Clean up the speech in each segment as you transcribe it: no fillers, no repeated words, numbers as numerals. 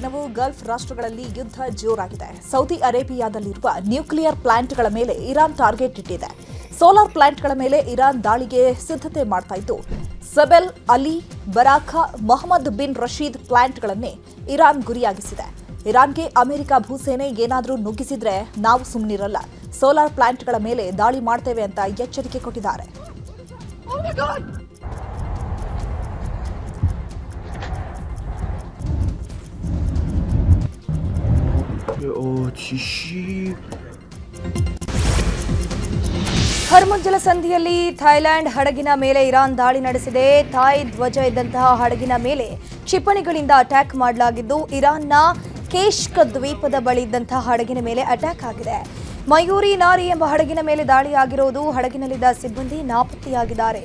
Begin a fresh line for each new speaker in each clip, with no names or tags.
ದಿನವೂ ಗಲ್ಫ್ ರಾಷ್ಟ್ರಗಳಲ್ಲಿ ಯುದ್ಧ ಜೋರಾಗಿದೆ. ಸೌದಿ ಅರೇಬಿಯಾದಲ್ಲಿರುವ ನ್ಯೂಕ್ಲಿಯರ್ ಪ್ಲಾಂಟ್ಗಳ ಮೇಲೆ ಇರಾನ್ ಟಾರ್ಗೆಟ್ ಇಟ್ಟಿದೆ. ಸೋಲಾರ್ ಪ್ಲಾಂಟ್ಗಳ ಮೇಲೆ ಇರಾನ್ ದಾಳಿಗೆ ಸಿದ್ಧತೆ ಮಾಡ್ತಾ ಇದ್ದು, ಸಬೆಲ್, ಅಲಿ, ಬರಾಖಾ, ಮೊಹಮ್ಮದ್ ಬಿನ್ ರಶೀದ್ ಪ್ಲಾಂಟ್ಗಳನ್ನೇ ಇರಾನ್ ಗುರಿಯಾಗಿಸಿದೆ. ಇರಾನ್ಗೆ ಅಮೆರಿಕ ಭೂಸೇನೆ ಏನಾದರೂ ನುಗ್ಗಿಸಿದ್ರೆ ನಾವು ಸುಮ್ಮನಿರಲ್ಲ, ಸೋಲಾರ್ ಪ್ಲಾಂಟ್ಗಳ ಮೇಲೆ ದಾಳಿ ಮಾಡ್ತೇವೆ ಅಂತ ಎಚ್ಚರಿಕೆ ಕೊಟ್ಟಿದ್ದಾರೆ.
ಹರ್ಮುಜ್ ಜಲಸಂಧಿಯಲ್ಲಿ ಥೈಲ್ಯಾಂಡ್ ಹಡಗಿನ ಮೇಲೆ ಇರಾನ್ ದಾಳಿ ನಡೆಸಿದೆ. ಥಾಯ್ ಧ್ವಜ ಇದ್ದಂತಹ ಹಡಗಿನ ಮೇಲೆ ಕ್ಷಿಪಣಿಗಳಿಂದ ಅಟ್ಯಾಕ್ ಮಾಡಲಾಗಿದ್ದು, ಇರಾನ್ನ ಕೇಶ್ಕ್ ದ್ವೀಪದ ಬಳಿ ಇದ್ದಂತಹ ಹಡಗಿನ ಮೇಲೆ ಅಟ್ಯಾಕ್ ಆಗಿದೆ. ಮಯೂರಿ ನಾರಿ ಎಂಬ ಹಡಗಿನ ಮೇಲೆ ದಾಳಿಯಾಗಿರುವುದು, ಹಡಗಿನಲ್ಲಿದ್ದ ಸಿಬ್ಬಂದಿ ನಾಪತ್ತೆಯಾಗಿದ್ದಾರೆ.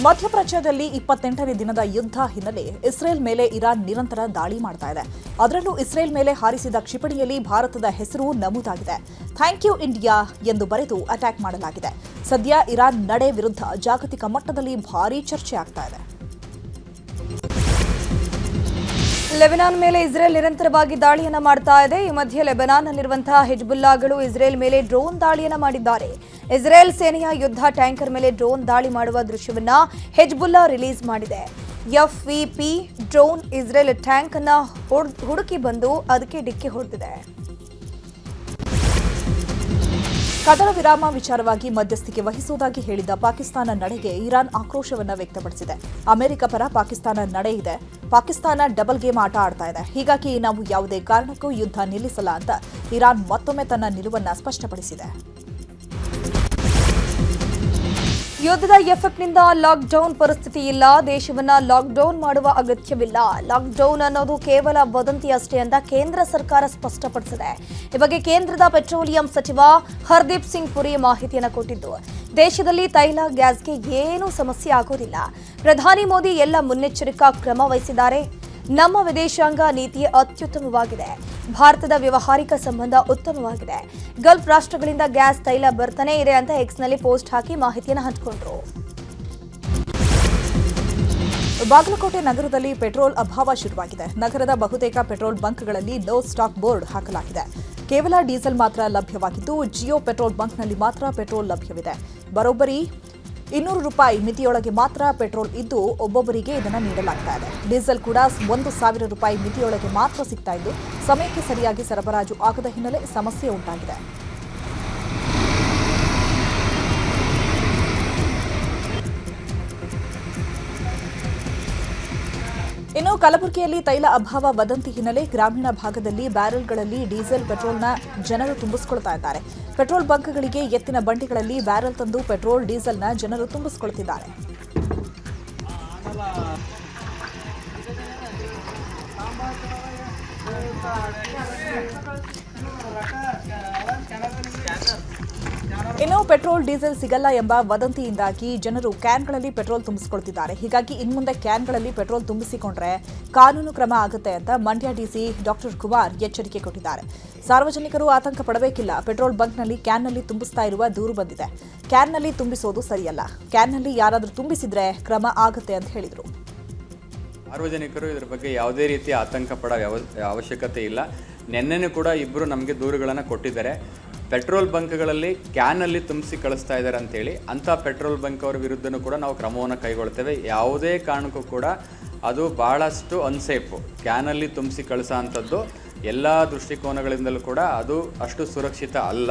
ಮಧ್ಯಪ್ರಾಚ್ಯದಲ್ಲಿ 28ನೇ ದಿನದ ಯುದ್ಧ ಹಿನ್ನೆಲೆ ಇಸ್ರೇಲ್ ಮೇಲೆ ಇರಾನ್ ನಿರಂತರ ದಾಳಿ ಮಾಡ್ತಾ ಇದೆ. ಅದರಲ್ಲೂ ಇಸ್ರೇಲ್ ಮೇಲೆ ಹಾರಿಸಿದ ಕ್ಷಿಪಣಿಯಲ್ಲಿ ಭಾರತದ ಹೆಸರು ನಮೂದಾಗಿದೆ. ಥ್ಯಾಂಕ್ ಯು ಇಂಡಿಯಾ ಎಂದು ಬರೆದು ಅಟ್ಯಾಕ್ ಮಾಡಲಾಗಿದೆ. ಸದ್ಯ ಇರಾನ್ ನಡೆ ವಿರುದ್ಧ ಜಾಗತಿಕ ಮಟ್ಟದಲ್ಲಿ ಭಾರೀ ಚರ್ಚೆ ಆಗ್ತಾ ಇದೆ.
ಲೆಬನಾನ್ ಮೇಲೆ ಇಸ್ರೇಲ್ ನಿರಂತರವಾಗಿ ದಾಳಿಯನ್ನ ಮಾಡ್ತಾ ಇದೆ. ಈ ಮಧ್ಯೆ ಲೆಬನಾನ್ನಲ್ಲಿರುವಂತಹ ಹಿಜ್ಬುಲ್ಲಾಗಳು ಇಸ್ರೇಲ್ ಮೇಲೆ ಡ್ರೋನ್ ದಾಳಿಯನ್ನ ಮಾಡಿದ್ದಾರೆ. ಇಸ್ರೇಲ್ ಸೇನೆಯ ಯುದ್ಧ ಟ್ಯಾಂಕರ್ ಮೇಲೆ ಡ್ರೋನ್ ದಾಳಿ ಮಾಡುವ ದೃಶ್ಯವನ್ನ ಹಿಜ್ಬುಲ್ಲಾ ರಿಲೀಸ್ ಮಾಡಿದೆ. FVP ಡ್ರೋನ್ ಇಸ್ರೇಲ್ ಟ್ಯಾಂಕ್ ಅನ್ನ ಹುಡುಕಿ ಬಂದು ಅದಕ್ಕೆ ಡಿಕ್ಕಿ ಹೊಡೆದಿದೆ.
ಕದನ ವಿರಾಮ ವಿಚಾರವಾಗಿ ಮಧ್ಯಸ್ಥಿಕೆ ವಹಿಸುವುದಾಗಿ ಹೇಳಿದ್ದ ಪಾಕಿಸ್ತಾನ ನಡೆಗೆ ಇರಾನ್ ಆಕ್ರೋಶವನ್ನ ವ್ಯಕ್ತಪಡಿಸಿದೆ. ಅಮೆರಿಕ ಪರ ಪಾಕಿಸ್ತಾನ ನಡೆ ಇದೆ. ಪಾಕಿಸ್ತಾನ ಡಬಲ್ ಗೇಮ್ ಆಟ ಆಡ್ತಾ ಇದೆ. ಹೀಗಾಗಿ ನಾವು ಯಾವುದೇ ಕಾರಣಕ್ಕೂ ಯುದ್ಧ ನಿಲ್ಲಿಸಲ್ಲ ಅಂತ ಇರಾನ್ ಮತ್ತೊಮ್ಮೆ ತನ್ನ ನಿಲುವನ್ನ ಸ್ಪಷ್ಟಪಡಿಸಿದೆ.
ಯುದ್ಧದ ಎಫೆಕ್ಟ್ನಿಂದ ಲಾಕ್ಡೌನ್ ಪರಿಸ್ಥಿತಿ ಇಲ್ಲ. ದೇಶವನ್ನ ಲಾಕ್ಡೌನ್ ಮಾಡುವ ಅಗತ್ಯವಿಲ್ಲ. ಲಾಕ್ಡೌನ್ ಅನ್ನೋದು ಕೇವಲ ವದಂತಿ ಅಷ್ಟೇ ಅಂತ ಕೇಂದ್ರ ಸರ್ಕಾರ ಸ್ಪಷ್ಟಪಡಿಸಿದೆ. ಈ ಬಗ್ಗೆ ಕೇಂದ್ರದ ಪೆಟ್ರೋಲಿಯಂ ಸಚಿವ ಹರ್ದೀಪ್ ಸಿಂಗ್ ಪುರಿ ಮಾಹಿತಿಯನ್ನು ಕೊಟ್ಟಿದ್ದು, ದೇಶದಲ್ಲಿ ತೈಲ ಗ್ಯಾಸ್ಗೆ ಏನೂ ಸಮಸ್ಯೆ ಆಗೋದಿಲ್ಲ. ಪ್ರಧಾನಿ ಮೋದಿ ಎಲ್ಲ ಮುನ್ನೆಚ್ಚರಿಕಾ ಕ್ರಮ ವಹಿಸಿದ್ದಾರೆ. ನಮ್ಮ ವಿದೇಶಾಂಗ ನೀತಿ ಅತ್ಯುತ್ತಮವಾಗಿದೆ. ಭಾರತದ ವ್ಯವಹಾರಿಕ ಸಂಬಂಧ ಉತ್ತಮವಾಗಿದೆ. ಗಲ್ಫ್ ರಾಷ್ಟ್ರಗಳಿಂದ ಗ್ಯಾಸ್ ತೈಲ ಬರ್ತಾನೆ ಇದೆ ಅಂತ ಎಕ್ಸ್ನಲ್ಲಿ ಪೋಸ್ಟ್ ಹಾಕಿ ಮಾಹಿತಿಯನ್ನು ಹಂಚಿಕೊಂಡ್ರು.
ಬಾಗಲಕೋಟೆ ನಗರದಲ್ಲಿ ಪೆಟ್ರೋಲ್ ಅಭಾವ ಶುರುವಾಗಿದೆ. ನಗರದ ಬಹುತೇಕ ಪೆಟ್ರೋಲ್ ಬಂಕ್ಗಳಲ್ಲಿ ನೋ ಸ್ಟಾಕ್ ಬೋರ್ಡ್ ಹಾಕಲಾಗಿದೆ. ಕೇವಲ ಡೀಸೆಲ್ ಮಾತ್ರ ಲಭ್ಯವಾಗಿದ್ದು, ಜಿಯೋ ಪೆಟ್ರೋಲ್ ಬಂಕ್ನಲ್ಲಿ ಮಾತ್ರ ಪೆಟ್ರೋಲ್ ಲಭ್ಯವಿದೆ. ಬರೋಬ್ಬರಿ 200 ರೂಪಾಯಿ ಮಿತಿಯೊಳಗೆ ಮಾತ್ರ ಪೆಟ್ರೋಲ್ ಇದ್ದು, ಒಬ್ಬೊಬ್ಬರಿಗೆ ಇದನ್ನು ನೀಡಲಾಗ್ತಾ ಇದೆ. ಡೀಸೆಲ್ ಕೂಡ 1,000 ರೂಪಾಯಿ ಮಿತಿಯೊಳಗೆ ಮಾತ್ರ ಸಿಗ್ತಾ ಇದ್ದು, ಸಮಯಕ್ಕೆ ಸರಿಯಾಗಿ ಸರಬರಾಜು ಆಗದ ಹಿನ್ನೆಲೆ ಸಮಸ್ಯೆ ಉಂಟಾಗಿದೆ. ಇನ್ನು ಕಲಬುರಗಿಯಲ್ಲಿ ತೈಲ ಅಭಾವ ವದಂತಿ ಹಿನ್ನೆಲೆ ಗ್ರಾಮೀಣ ಭಾಗದಲ್ಲಿ ಬ್ಯಾರೆಲ್ಗಳಲ್ಲಿ ಡೀಸೆಲ್ ಪೆಟ್ರೋಲ್ನ ಜನರು ತುಂಬಿಸಿಕೊಳ್ತಾ ಇದ್ದಾರೆ. ಪೆಟ್ರೋಲ್ ಬಂಕ್ಗಳಿಗೆ ಎತ್ತಿನ ಬಂಡಿಗಳಲ್ಲಿ ಬ್ಯಾರೆಲ್ ತಂದು ಪೆಟ್ರೋಲ್ ಡೀಸೆಲ್ನ ಜನರು ತುಂಬಿಸಿಕೊಳ್ತಿದ್ದಾರೆ. ಇನ್ನು ಪೆಟ್ರೋಲ್ ಡೀಸೆಲ್ ಸಿಗಲ್ಲ ಎಂಬ ವದಂತಿಯಿಂದಾಗಿ ಜನರು ಕ್ಯಾನ್ಗಳಲ್ಲಿ ಪೆಟ್ರೋಲ್ ತುಂಬಿಸಿಕೊಳ್ತಿದ್ದಾರೆ. ಹೀಗಾಗಿ ಇನ್ಮುಂದೆ ಕ್ಯಾನ್ಗಳಲ್ಲಿ ಪೆಟ್ರೋಲ್ ತುಂಬಿಸಿಕೊಂಡ್ರೆ ಕಾನೂನು ಕ್ರಮ ಆಗುತ್ತೆ ಅಂತ ಮಂಡ್ಯ ಡಿಸಿ ಡಾಕ್ಟರ್ ಕುಮಾರ್ ಎಚ್ಚರಿಕೆ ಕೊಟ್ಟಿದ್ದಾರೆ. ಸಾರ್ವಜನಿಕರು ಆತಂಕ ಪಡಬೇಕಿಲ್ಲ. ಪೆಟ್ರೋಲ್ ಬಂಕ್ನಲ್ಲಿ ಕ್ಯಾನ್ನಲ್ಲಿ ತುಂಬಿಸ್ತಾ ಇರುವ ದೂರು ಬಂದಿದೆ. ಕ್ಯಾನ್ನಲ್ಲಿ ತುಂಬಿಸೋದು ಸರಿಯಲ್ಲ. ಕ್ಯಾನ್ನಲ್ಲಿ ಯಾರಾದರೂ ತುಂಬಿಸಿದ್ರೆ ಕ್ರಮ ಆಗುತ್ತೆ ಅಂತ ಹೇಳಿದರು.
ಸಾರ್ವಜನಿಕರು ಇದರ ಬಗ್ಗೆ ಯಾವುದೇ ರೀತಿಯ ಆತಂಕ ಪಡೋ ಅವಶ್ಯಕತೆ ಇಲ್ಲ. ನಿನ್ನೆನೂ ಕೂಡ ಇಬ್ಬರು ನಮಗೆ ದೂರುಗಳನ್ನು ಕೊಟ್ಟಿದ್ದಾರೆ. ಪೆಟ್ರೋಲ್ ಬಂಕ್ಗಳಲ್ಲಿ ಕ್ಯಾನಲ್ಲಿ ತುಂಬಿಸಿ ಕಳಿಸ್ತಾ ಇದ್ದಾರೆ ಅಂತೇಳಿ, ಅಂಥ ಪೆಟ್ರೋಲ್ ಬಂಕ್ ಅವರ ವಿರುದ್ಧನೂ ಕೂಡ ನಾವು ಕ್ರಮವನ್ನು ಕೈಗೊಳ್ತೇವೆ. ಯಾವುದೇ ಕಾರಣಕ್ಕೂ ಕೂಡ ಅದು ಭಾಳಷ್ಟು ಅನ್ಸೇಫು. ಕ್ಯಾನಲ್ಲಿ ತುಂಬಿಸಿ ಕಳಿಸೋ ಅಂಥದ್ದು ಎಲ್ಲ ದೃಷ್ಟಿಕೋನಗಳಿಂದಲೂ ಕೂಡ ಅದು ಅಷ್ಟು ಸುರಕ್ಷಿತ ಅಲ್ಲ.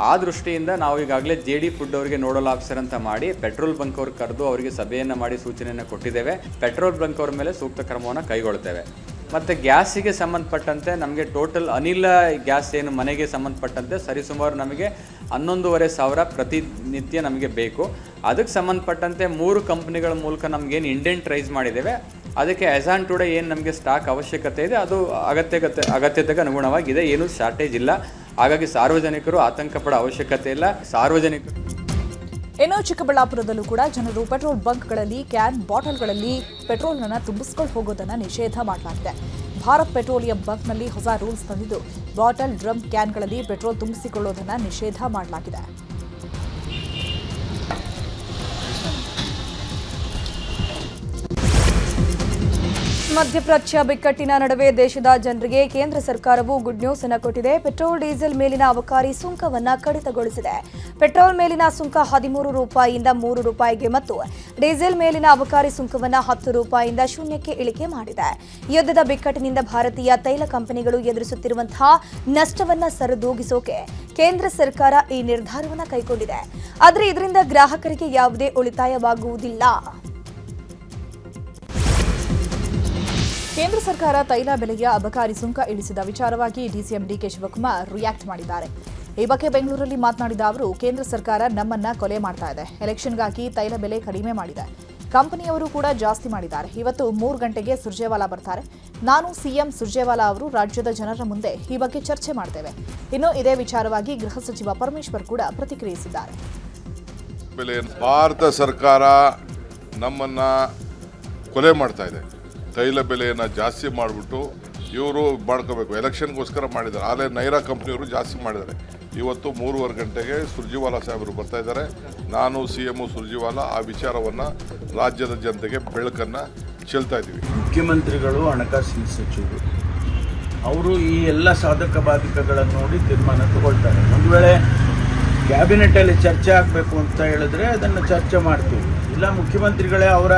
ಆ ದೃಷ್ಟಿಯಿಂದ ನಾವು ಈಗಾಗಲೇ JD ಫುಡ್ ಅವರಿಗೆ ನೋಡಲ್ ಆಫೀಸರ್ ಅಂತ ಮಾಡಿ ಪೆಟ್ರೋಲ್ ಬಂಕ್ ಅವ್ರಿಗೆ ಕರೆದು ಅವರಿಗೆ ಸಭೆಯನ್ನು ಮಾಡಿ ಸೂಚನೆಯನ್ನು ಕೊಟ್ಟಿದ್ದೇವೆ. ಪೆಟ್ರೋಲ್ ಬಂಕ್ ಅವ್ರ ಮೇಲೆ ಸೂಕ್ತ ಕ್ರಮವನ್ನು ಕೈಗೊಳ್ತೇವೆ. ಮತ್ತು ಗ್ಯಾಸಿಗೆ ಸಂಬಂಧಪಟ್ಟಂತೆ ನಮಗೆ ಟೋಟಲ್ ಅನಿಲ ಗ್ಯಾಸ್ ಏನು ಮನೆಗೆ ಸಂಬಂಧಪಟ್ಟಂತೆ ಸರಿಸುಮಾರು ನಮಗೆ 11,500 ಪ್ರತಿನಿತ್ಯ ನಮಗೆ ಬೇಕು. ಅದಕ್ಕೆ ಸಂಬಂಧಪಟ್ಟಂತೆ 3 ಕಂಪ್ನಿಗಳ ಮೂಲಕ ನಮಗೇನು ಇಂಡೆಂಟ್ ರೈಸ್ ಮಾಡಿದ್ದೇವೆ, ಅದಕ್ಕೆ ಆ್ಯಸ್ ಆನ್ ಟುಡೇ ಏನು ನಮಗೆ ಸ್ಟಾಕ್ ಅವಶ್ಯಕತೆ ಇದೆ ಅದು ಅಗತ್ಯತೆಗೆ ಅನುಗುಣವಾಗಿದೆ. ಏನೂ ಶಾರ್ಟೇಜ್ ಇಲ್ಲ. ಹಾಗಾಗಿ ಸಾರ್ವಜನಿಕರು ಆತಂಕ ಪಡೋ ಅವಶ್ಯಕತೆ ಇಲ್ಲ. ಸಾರ್ವಜನಿಕರು
ಇನ್ನು ಚಿಕ್ಕಬಳ್ಳಾಪುರದಲ್ಲೂ ಕೂಡ ಜನರು ಪೆಟ್ರೋಲ್ ಬಂಕ್ಗಳಲ್ಲಿ ಕ್ಯಾನ್ ಬಾಟಲ್ಗಳಲ್ಲಿ ಪೆಟ್ರೋಲ್ನ ತುಂಬಿಸ್ಕೊಂಡು ಹೋಗೋದನ್ನು ನಿಷೇಧ ಮಾಡಲಾಗಿದೆ. ಭಾರತ್ ಪೆಟ್ರೋಲಿಯಂ ಬಂಕ್ನಲ್ಲಿ ಹೊಸ ರೂಲ್ಸ್ ತಂದಿದ್ದು ಬಾಟಲ್, ಡ್ರಮ್, ಕ್ಯಾನ್ಗಳಲ್ಲಿ ಪೆಟ್ರೋಲ್ ತುಂಬಿಸಿಕೊಳ್ಳೋದನ್ನು ನಿಷೇಧ ಮಾಡಲಾಗಿದೆ.
ಮಧ್ಯಪ್ರಾಚ್ಯ ಬಿಕ್ಕಟ್ಟಿನ ನಡುವೆ ದೇಶದ ಜನರಿಗೆ ಕೇಂದ್ರ ಸರ್ಕಾರವು ಗುಡ್ ನ್ಯೂಸ್ ಅನ್ನು ಕೊಟ್ಟಿದೆ. ಪೆಟ್ರೋಲ್, ಡೀಸೆಲ್ ಮೇಲಿನ ಅಬಕಾರಿ ಸುಂಕವನ್ನು ಕಡಿತಗೊಳಿಸಿದೆ. ಪೆಟ್ರೋಲ್ ಮೇಲಿನ ಸುಂಕ 13 ರೂಪಾಯಿಯಿಂದ 3 ರೂಪಾಯಿಗೆ ಮತ್ತು ಡೀಸೆಲ್ ಮೇಲಿನ ಅಬಕಾರಿ ಸುಂಕವನ್ನು 10 ರೂಪಾಯಿಯಿಂದ ಶೂನ್ಯಕ್ಕೆ ಇಳಿಕೆ ಮಾಡಿದೆ. ಯುದ್ಧದ ಬಿಕ್ಕಟ್ಟಿನಿಂದ ಭಾರತೀಯ ತೈಲ ಕಂಪನಿಗಳು ಎದುರಿಸುತ್ತಿರುವಂತಹ ನಷ್ಟವನ್ನು ಸರಿದೂಗಿಸೋಕೆ ಕೇಂದ್ರ ಸರ್ಕಾರ ಈ ನಿರ್ಧಾರವನ್ನು ಕೈಗೊಂಡಿದೆ. ಆದರೆ ಇದರಿಂದ ಗ್ರಾಹಕರಿಗೆ ಯಾವುದೇ ಉಳಿತಾಯವಾಗುವುದಿಲ್ಲ.
ಕೇಂದ್ರ ಸರ್ಕಾರ ತೈಲ ಬೆಲೆಯ ಅಬಕಾರಿ ಸುಂಕ ಇಳಿಸಿದ ವಿಚಾರವಾಗಿ ಡಿಸಿಎಂ ಡಿಕೆ ಶಿವಕುಮಾರ್ ರಿಯಾಕ್ಟ್ ಮಾಡಿದ್ದಾರೆ. ಈ ಬಗ್ಗೆ ಬೆಂಗಳೂರಲ್ಲಿ ಮಾತನಾಡಿದ ಅವರು, ಕೇಂದ್ರ ಸರ್ಕಾರ ನಮ್ಮನ್ನ ಕೊಲೆ ಮಾಡ್ತಾ ಇದೆ. ಎಲೆಕ್ಷನ್ಗಾಗಿ ತೈಲ ಬೆಲೆ ಕಡಿಮೆ ಮಾಡಿದೆ. ಕಂಪನಿಯವರು ಕೂಡ ಜಾಸ್ತಿ ಮಾಡಿದ್ದಾರೆ. ಇವತ್ತು 3 ಗಂಟೆಗೆ ಸುರ್ಜೇವಾಲಾ ಬರ್ತಾರೆ. ನಾನು ಸಿಎಂ ಸುರ್ಜೇವಾಲಾ ಅವರು ರಾಜ್ಯದ ಜನರ ಮುಂದೆ ಈ ಬಗ್ಗೆ ಚರ್ಚೆ ಮಾಡ್ತೇವೆ. ಇನ್ನು ಇದೇ ವಿಚಾರವಾಗಿ ಗೃಹ ಸಚಿವ ಪರಮೇಶ್ವರ್ ಕೂಡ ಪ್ರತಿಕ್ರಿಯಿಸಿದ್ದಾರೆ.
ಭಾರತ ಸರ್ಕಾರ ನಮ್ಮನ್ನ ಕೊಲೆ ಮಾಡ್ತಾ ಇದೆ. ತೈಲ ಬೆಲೆಯನ್ನು ಜಾಸ್ತಿ ಮಾಡಿಬಿಟ್ಟು ಇವರು ಮಾಡ್ಕೋಬೇಕು, ಎಲೆಕ್ಷನ್ಗೋಸ್ಕರ ಮಾಡಿದ್ದಾರೆ. ಆದರೆ ನೈರಾ ಕಂಪ್ನಿಯವರು ಜಾಸ್ತಿ ಮಾಡಿದ್ದಾರೆ. ಇವತ್ತು 3:15 ಗಂಟೆಗೆ ಸುರ್ಜೇವಾಲಾ ಸಾಹೇಬರು ಬರ್ತಾ ಇದ್ದಾರೆ. ನಾನು CM ಸುರ್ಜೇವಾಲಾ ಆ ವಿಚಾರವನ್ನು ರಾಜ್ಯದ ಜನತೆಗೆ ಬೆಳಕನ್ನು ಚೆಲ್ತಾ ಇದ್ದೀವಿ.
ಮುಖ್ಯಮಂತ್ರಿಗಳು, ಹಣಕಾಸಿನ ಸಚಿವರು ಅವರು ಈ ಎಲ್ಲ ಸಾಧಕ ಬಾಧಕಗಳನ್ನು ನೋಡಿ ತೀರ್ಮಾನ ತಗೊಳ್ತಾರೆ. ಒಂದು ವೇಳೆ ಕ್ಯಾಬಿನೆಟಲ್ಲಿ ಚರ್ಚೆ ಆಗಬೇಕು ಅಂತ ಹೇಳಿದ್ರೆ ಅದನ್ನು ಚರ್ಚೆ ಮಾಡ್ತೀವಿ. ಇಲ್ಲ ಮುಖ್ಯಮಂತ್ರಿಗಳೇ ಅವರ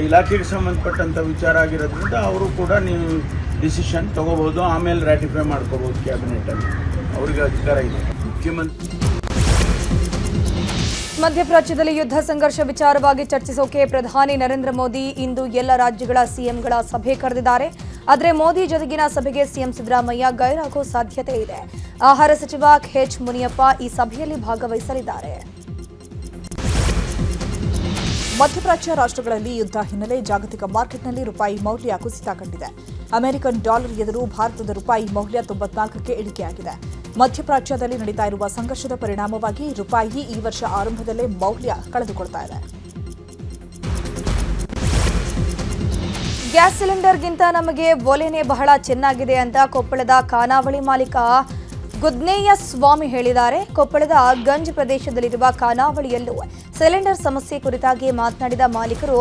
ಇಲಾಖೆಗೆ ಸಂಬಂಧಪಟ್ಟಂಥ ವಿಚಾರ ಆಗಿರೋದ್ರಿಂದ ಅವರು ಕೂಡ ನೀವು ಡಿಸಿಷನ್ ತಗೋಬೋದು, ಆಮೇಲೆ ರ್ಯಾಟಿಫೈ ಮಾಡ್ಕೋಬೋದು ಕ್ಯಾಬಿನೆಟಲ್ಲಿ. ಅವರಿಗೆ ಅಧಿಕಾರ ಇದೆ. ಮುಖ್ಯಮಂತ್ರಿ
ಮಧ್ಯಪ್ರಾಚ್ಯದಲ್ಲಿ ಯುದ್ಧ ಸಂಘರ್ಷ ವಿಚಾರವಾಗಿ ಚರ್ಚಿಸೋಕೆ ಪ್ರಧಾನಿ ನರೇಂದ್ರ ಮೋದಿ ಇಂದು ಎಲ್ಲ ರಾಜ್ಯಗಳ ಸಿಎಂಗಳ ಸಭೆ ಕರೆದಿದ್ದಾರೆ. ಆದರೆ ಮೋದಿ ಜೊತೆಗಿನ ಸಭೆಗೆ ಸಿಎಂ ಸಿದ್ದರಾಮಯ್ಯ ಗೈರಾಗೋ ಸಾಧ್ಯತೆ ಇದೆ. ಆಹಾರ ಸಚಿವ ಎಚ್ ಮುನಿಯಪ್ಪ ಈ ಸಭೆಯಲ್ಲಿ ಭಾಗವಹಿಸಲಿದ್ದಾರೆ.
ಮಧ್ಯಪ್ರಾಚ್ಯ ರಾಷ್ಟ್ರಗಳಲ್ಲಿ ಯುದ್ಧ ಹಿನ್ನೆಲೆ ಜಾಗತಿಕ ಮಾರ್ಕೆಟ್ನಲ್ಲಿ ರೂಪಾಯಿ ಮೌಲ್ಯ ಕುಸಿತ ಕಂಡಿದೆ. ಅಮೆರಿಕನ್ ಡಾಲರ್ ಎದುರು ಭಾರತದ ರೂಪಾಯಿ ಮೌಲ್ಯ 94ಕ್ಕೆ ಇಳಿಕೆಯಾಗಿದೆ. ಮಧ್ಯಪ್ರಾಚ್ಯದಲ್ಲಿ ನಡೀತಾ ಇರುವ ಸಂಘರ್ಷದ ಪರಿಣಾಮವಾಗಿ ರೂಪಾಯಿ ಈ ವರ್ಷ ಆರಂಭದಲ್ಲೇ ಮೌಲ್ಯ ಕಳೆದುಕೊಳ್ತಾ ಇದೆ.
ಗ್ಯಾಸ್ ಸಿಲಿಂಡರ್ಗಿಂತ ನಮಗೆ ಒಲೆನೇ ಬಹಳ ಚೆನ್ನಾಗಿದೆ ಅಂತ ಕೊಪ್ಪಳದ ಖಾನಾವಳಿ ಮಾಲೀಕ ಗುದ್ನೇಯ ಸ್ವಾಮಿ ಹೇಳಿದ್ದಾರೆ. ಕೊಪ್ಪಳದ ಗಂಜ್ ಪ್ರದೇಶದಲ್ಲಿರುವ ಖಾನಾವಳಿಯಲ್ಲೂ ಸಿಲಿಂಡರ್ ಸಮಸ್ಯೆ ಕುರಿತಾಗಿ ಮಾತನಾಡಿದ ಮಾಲೀಕರು,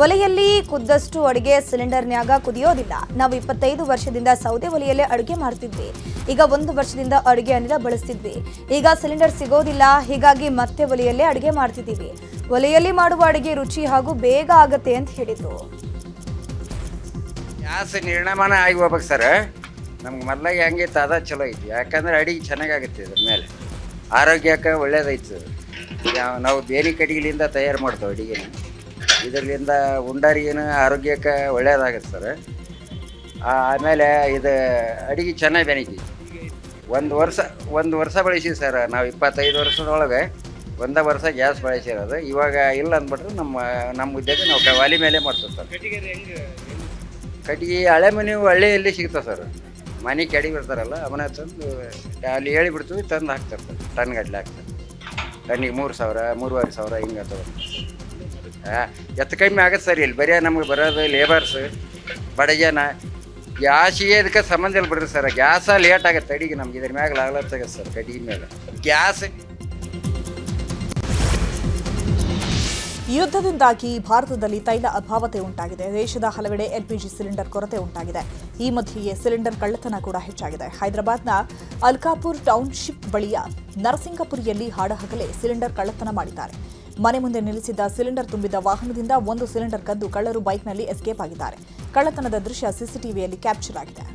ಒಲೆಯಲ್ಲಿ ಕುದ್ದಷ್ಟು ಅಡುಗೆ ಸಿಲಿಂಡರ್ನ್ಯಾಗ ಕುದಿಯೋದಿಲ್ಲ. ನಾವು 25 ವರ್ಷದಿಂದ ಸೌದೆ ಒಲೆಯಲ್ಲೇ ಅಡುಗೆ ಮಾಡ್ತಿದ್ವಿ. ಈಗ 1 ವರ್ಷದಿಂದ ಅಡುಗೆ ಅನಿಲ ಬಳಸ್ತಿದ್ವಿ. ಈಗ ಸಿಲಿಂಡರ್ ಸಿಗೋದಿಲ್ಲ, ಹೀಗಾಗಿ ಮತ್ತೆ ಒಲೆಯಲ್ಲೇ ಅಡುಗೆ ಮಾಡ್ತಿದ್ದೀವಿ. ಒಲೆಯಲ್ಲಿ ಮಾಡುವ ಅಡುಗೆ ರುಚಿ ಹಾಗೂ ಬೇಗ ಆಗತ್ತೆ ಅಂತ ಹೇಳಿದ್ರು.
ಗ್ಯಾಸ್ ನಿರ್ಣಯಮಾನ ಆಗಿ ಹೋಗ್ಬೇಕು ಸರ್. ನಮ್ಗೆ ಮೊದಲಾಗಿ ಹೆಂಗಿತ್ತು ಅದ ಚಲೋ ಐತಿ. ಯಾಕಂದ್ರೆ ಅಡಿಗೆ ಚೆನ್ನಾಗಾಗುತ್ತೆ ಇದ್ರ ಮೇಲೆ, ಆರೋಗ್ಯಕ್ಕೆ ಒಳ್ಳೇದೈತೆ. ನಾವು ಬೇರೆ ಕಡೆಗಳಿಂದ ತಯಾರು ಮಾಡ್ತೇವೆ ಅಡಿಗೆನ. ಇದರಿಂದ ಉಂಡಾರಿಗೇನು ಆರೋಗ್ಯಕ್ಕೆ ಒಳ್ಳೇದಾಗುತ್ತೆ ಸರ್. ಆಮೇಲೆ ಇದು ಅಡಿಗೆ ಚೆನ್ನಾಗಿ ಬೆನೀತಿ. ಒಂದು ವರ್ಷ ಬಳಸಿವಿ ಸರ್. ನಾವು 25 ವರ್ಷದೊಳಗೆ 1 ವರ್ಷ ಗ್ಯಾಸ್ ಬಳಸಿರೋದು. ಇವಾಗ ಇಲ್ಲ ಅಂದ್ಬಿಟ್ರೆ ನಮ್ಮ ಉದ್ಯೋಗ ನಾವು ಒಲೆ ಮೇಲೆ ಮಾಡ್ತೇವೆ ಸರ್. ಕಟ್ಟಿಗೆ ಹಳೆ ಮನೆ ಹಳ್ಳಿಯಲ್ಲಿ ಸಿಗ್ತಾವೆ ಸರ್. ಮನೆ ಕೆಡಿ ಬರ್ತಾರಲ್ಲ ಅವನ್ನ ತಂದು ಅಲ್ಲಿ ಹೇಳಿಬಿಡ್ತೀವಿ, ತಂದು ಹಾಕ್ತಾರೆ ಸರ್. ಟನ್ ಗಟ್ಟಲೆ ಹಾಕ್ತಾರೆ. ಟನ್ನಿಗೆ 3,000, 3,500 ಹಿಂಗೆ ಎತ್ತು ಕಮ್ಮಿ ಆಗತ್ತೆ ಸರ್. ಇಲ್ಲಿ ಬರೀ ನಮ್ಗೆ ಬರೋದು ಲೇಬರ್ಸ್, ಬಡ ಜನ. ಗ್ಯಾಸಿಗೆ ಇದಕ್ಕೆ ಸಂಬಂಧ ಇಲ್ಲ ಬಿಡ್ರಿ ಸರ್. ಗ್ಯಾಸ ಲೇಟ್ ಆಗುತ್ತೆ ಅಡಿಗೆ ನಮ್ಗೆ. ಇದ್ರ ಮ್ಯಾಗ ಆಗ್ಲತ್ತಾಗತ್ತೆ ಸರ್ ಕಟ್ಟಿಗೆ ಮೇಲೆ ಗ್ಯಾಸ್.
ಯುದ್ಧದಿಂದಾಗಿ ಭಾರತದಲ್ಲಿ ತೈಲ ಅಭಾವತೆ ಉಂಟಾಗಿದೆ. ದೇಶದ ಹಲವೆಡೆ LPG ಸಿಲಿಂಡರ್ ಕೊರತೆ ಉಂಟಾಗಿದೆ. ಈ ಮಧ್ಯೆಯೇ ಸಿಲಿಂಡರ್ ಕಳ್ಳತನ ಕೂಡ ಹೆಚ್ಚಾಗಿದೆ. ಹೈದರಾಬಾದ್ನ ಅಲ್ಕಾಪುರ್ ಟೌನ್ಶಿಪ್ ಬಳಿಯ ನರಸಿಂಗಪುರಿಯಲ್ಲಿ ಹಾಡಹಗಲೇ ಸಿಲಿಂಡರ್ ಕಳ್ಳತನ ಮಾಡಿದ್ದಾರೆ. ಮನೆ ಮುಂದೆ ನಿಲ್ಲಿಸಿದ್ದ ಸಿಲಿಂಡರ್ ತುಂಬಿದ ವಾಹನದಿಂದ 1 ಸಿಲಿಂಡರ್ ಕದ್ದು ಕಳ್ಳರು ಬೈಕ್ನಲ್ಲಿ ಎಸ್ಕೇಪ್ ಆಗಿದ್ದಾರೆ. ಕಳ್ಳತನದ ದೃಶ್ಯ ಸಿಸಿಟಿವಿಯಲ್ಲಿ ಕ್ಯಾಪ್ಚರ್ ಆಗಿದೆ.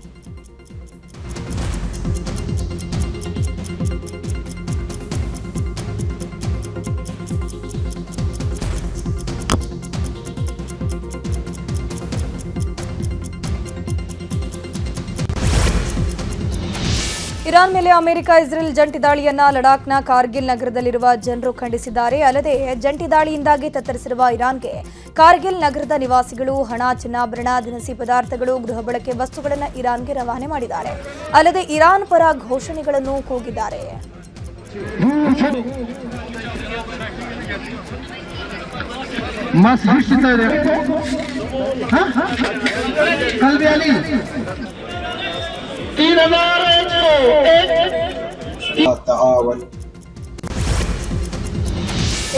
ಇರಾನ್ ಮೇಲೆ ಅಮೆರಿಕ ಇಸ್ರೇಲ್ ಜಂಟಿ ದಾಳಿಯನ್ನ ಲಡಾಖ್ನ ಕಾರ್ಗಿಲ್ ನಗರದಲ್ಲಿರುವ ಜನರು ಖಂಡಿಸಿದ್ದಾರೆ. ಅಲ್ಲದೆ ಜಂಟಿ ದಾಳಿಯಿಂದಾಗಿ ತತ್ತರಿಸಿರುವ ಇರಾನ್ಗೆ ಕಾರ್ಗಿಲ್ ನಗರದ ನಿವಾಸಿಗಳು ಹಣ, ಚಿನ್ನಾಭರಣ, ದಿನಸಿ ಪದಾರ್ಥಗಳು, ಗೃಹ ಬಳಕೆ ವಸ್ತುಗಳನ್ನು ಇರಾನ್ಗೆ ರವಾನೆ ಮಾಡಿದ್ದಾರೆ. ಅಲ್ಲದೆ ಇರಾನ್ ಪರ ಘೋಷಣೆಗಳನ್ನು ಕೂಗಿದ್ದಾರೆ.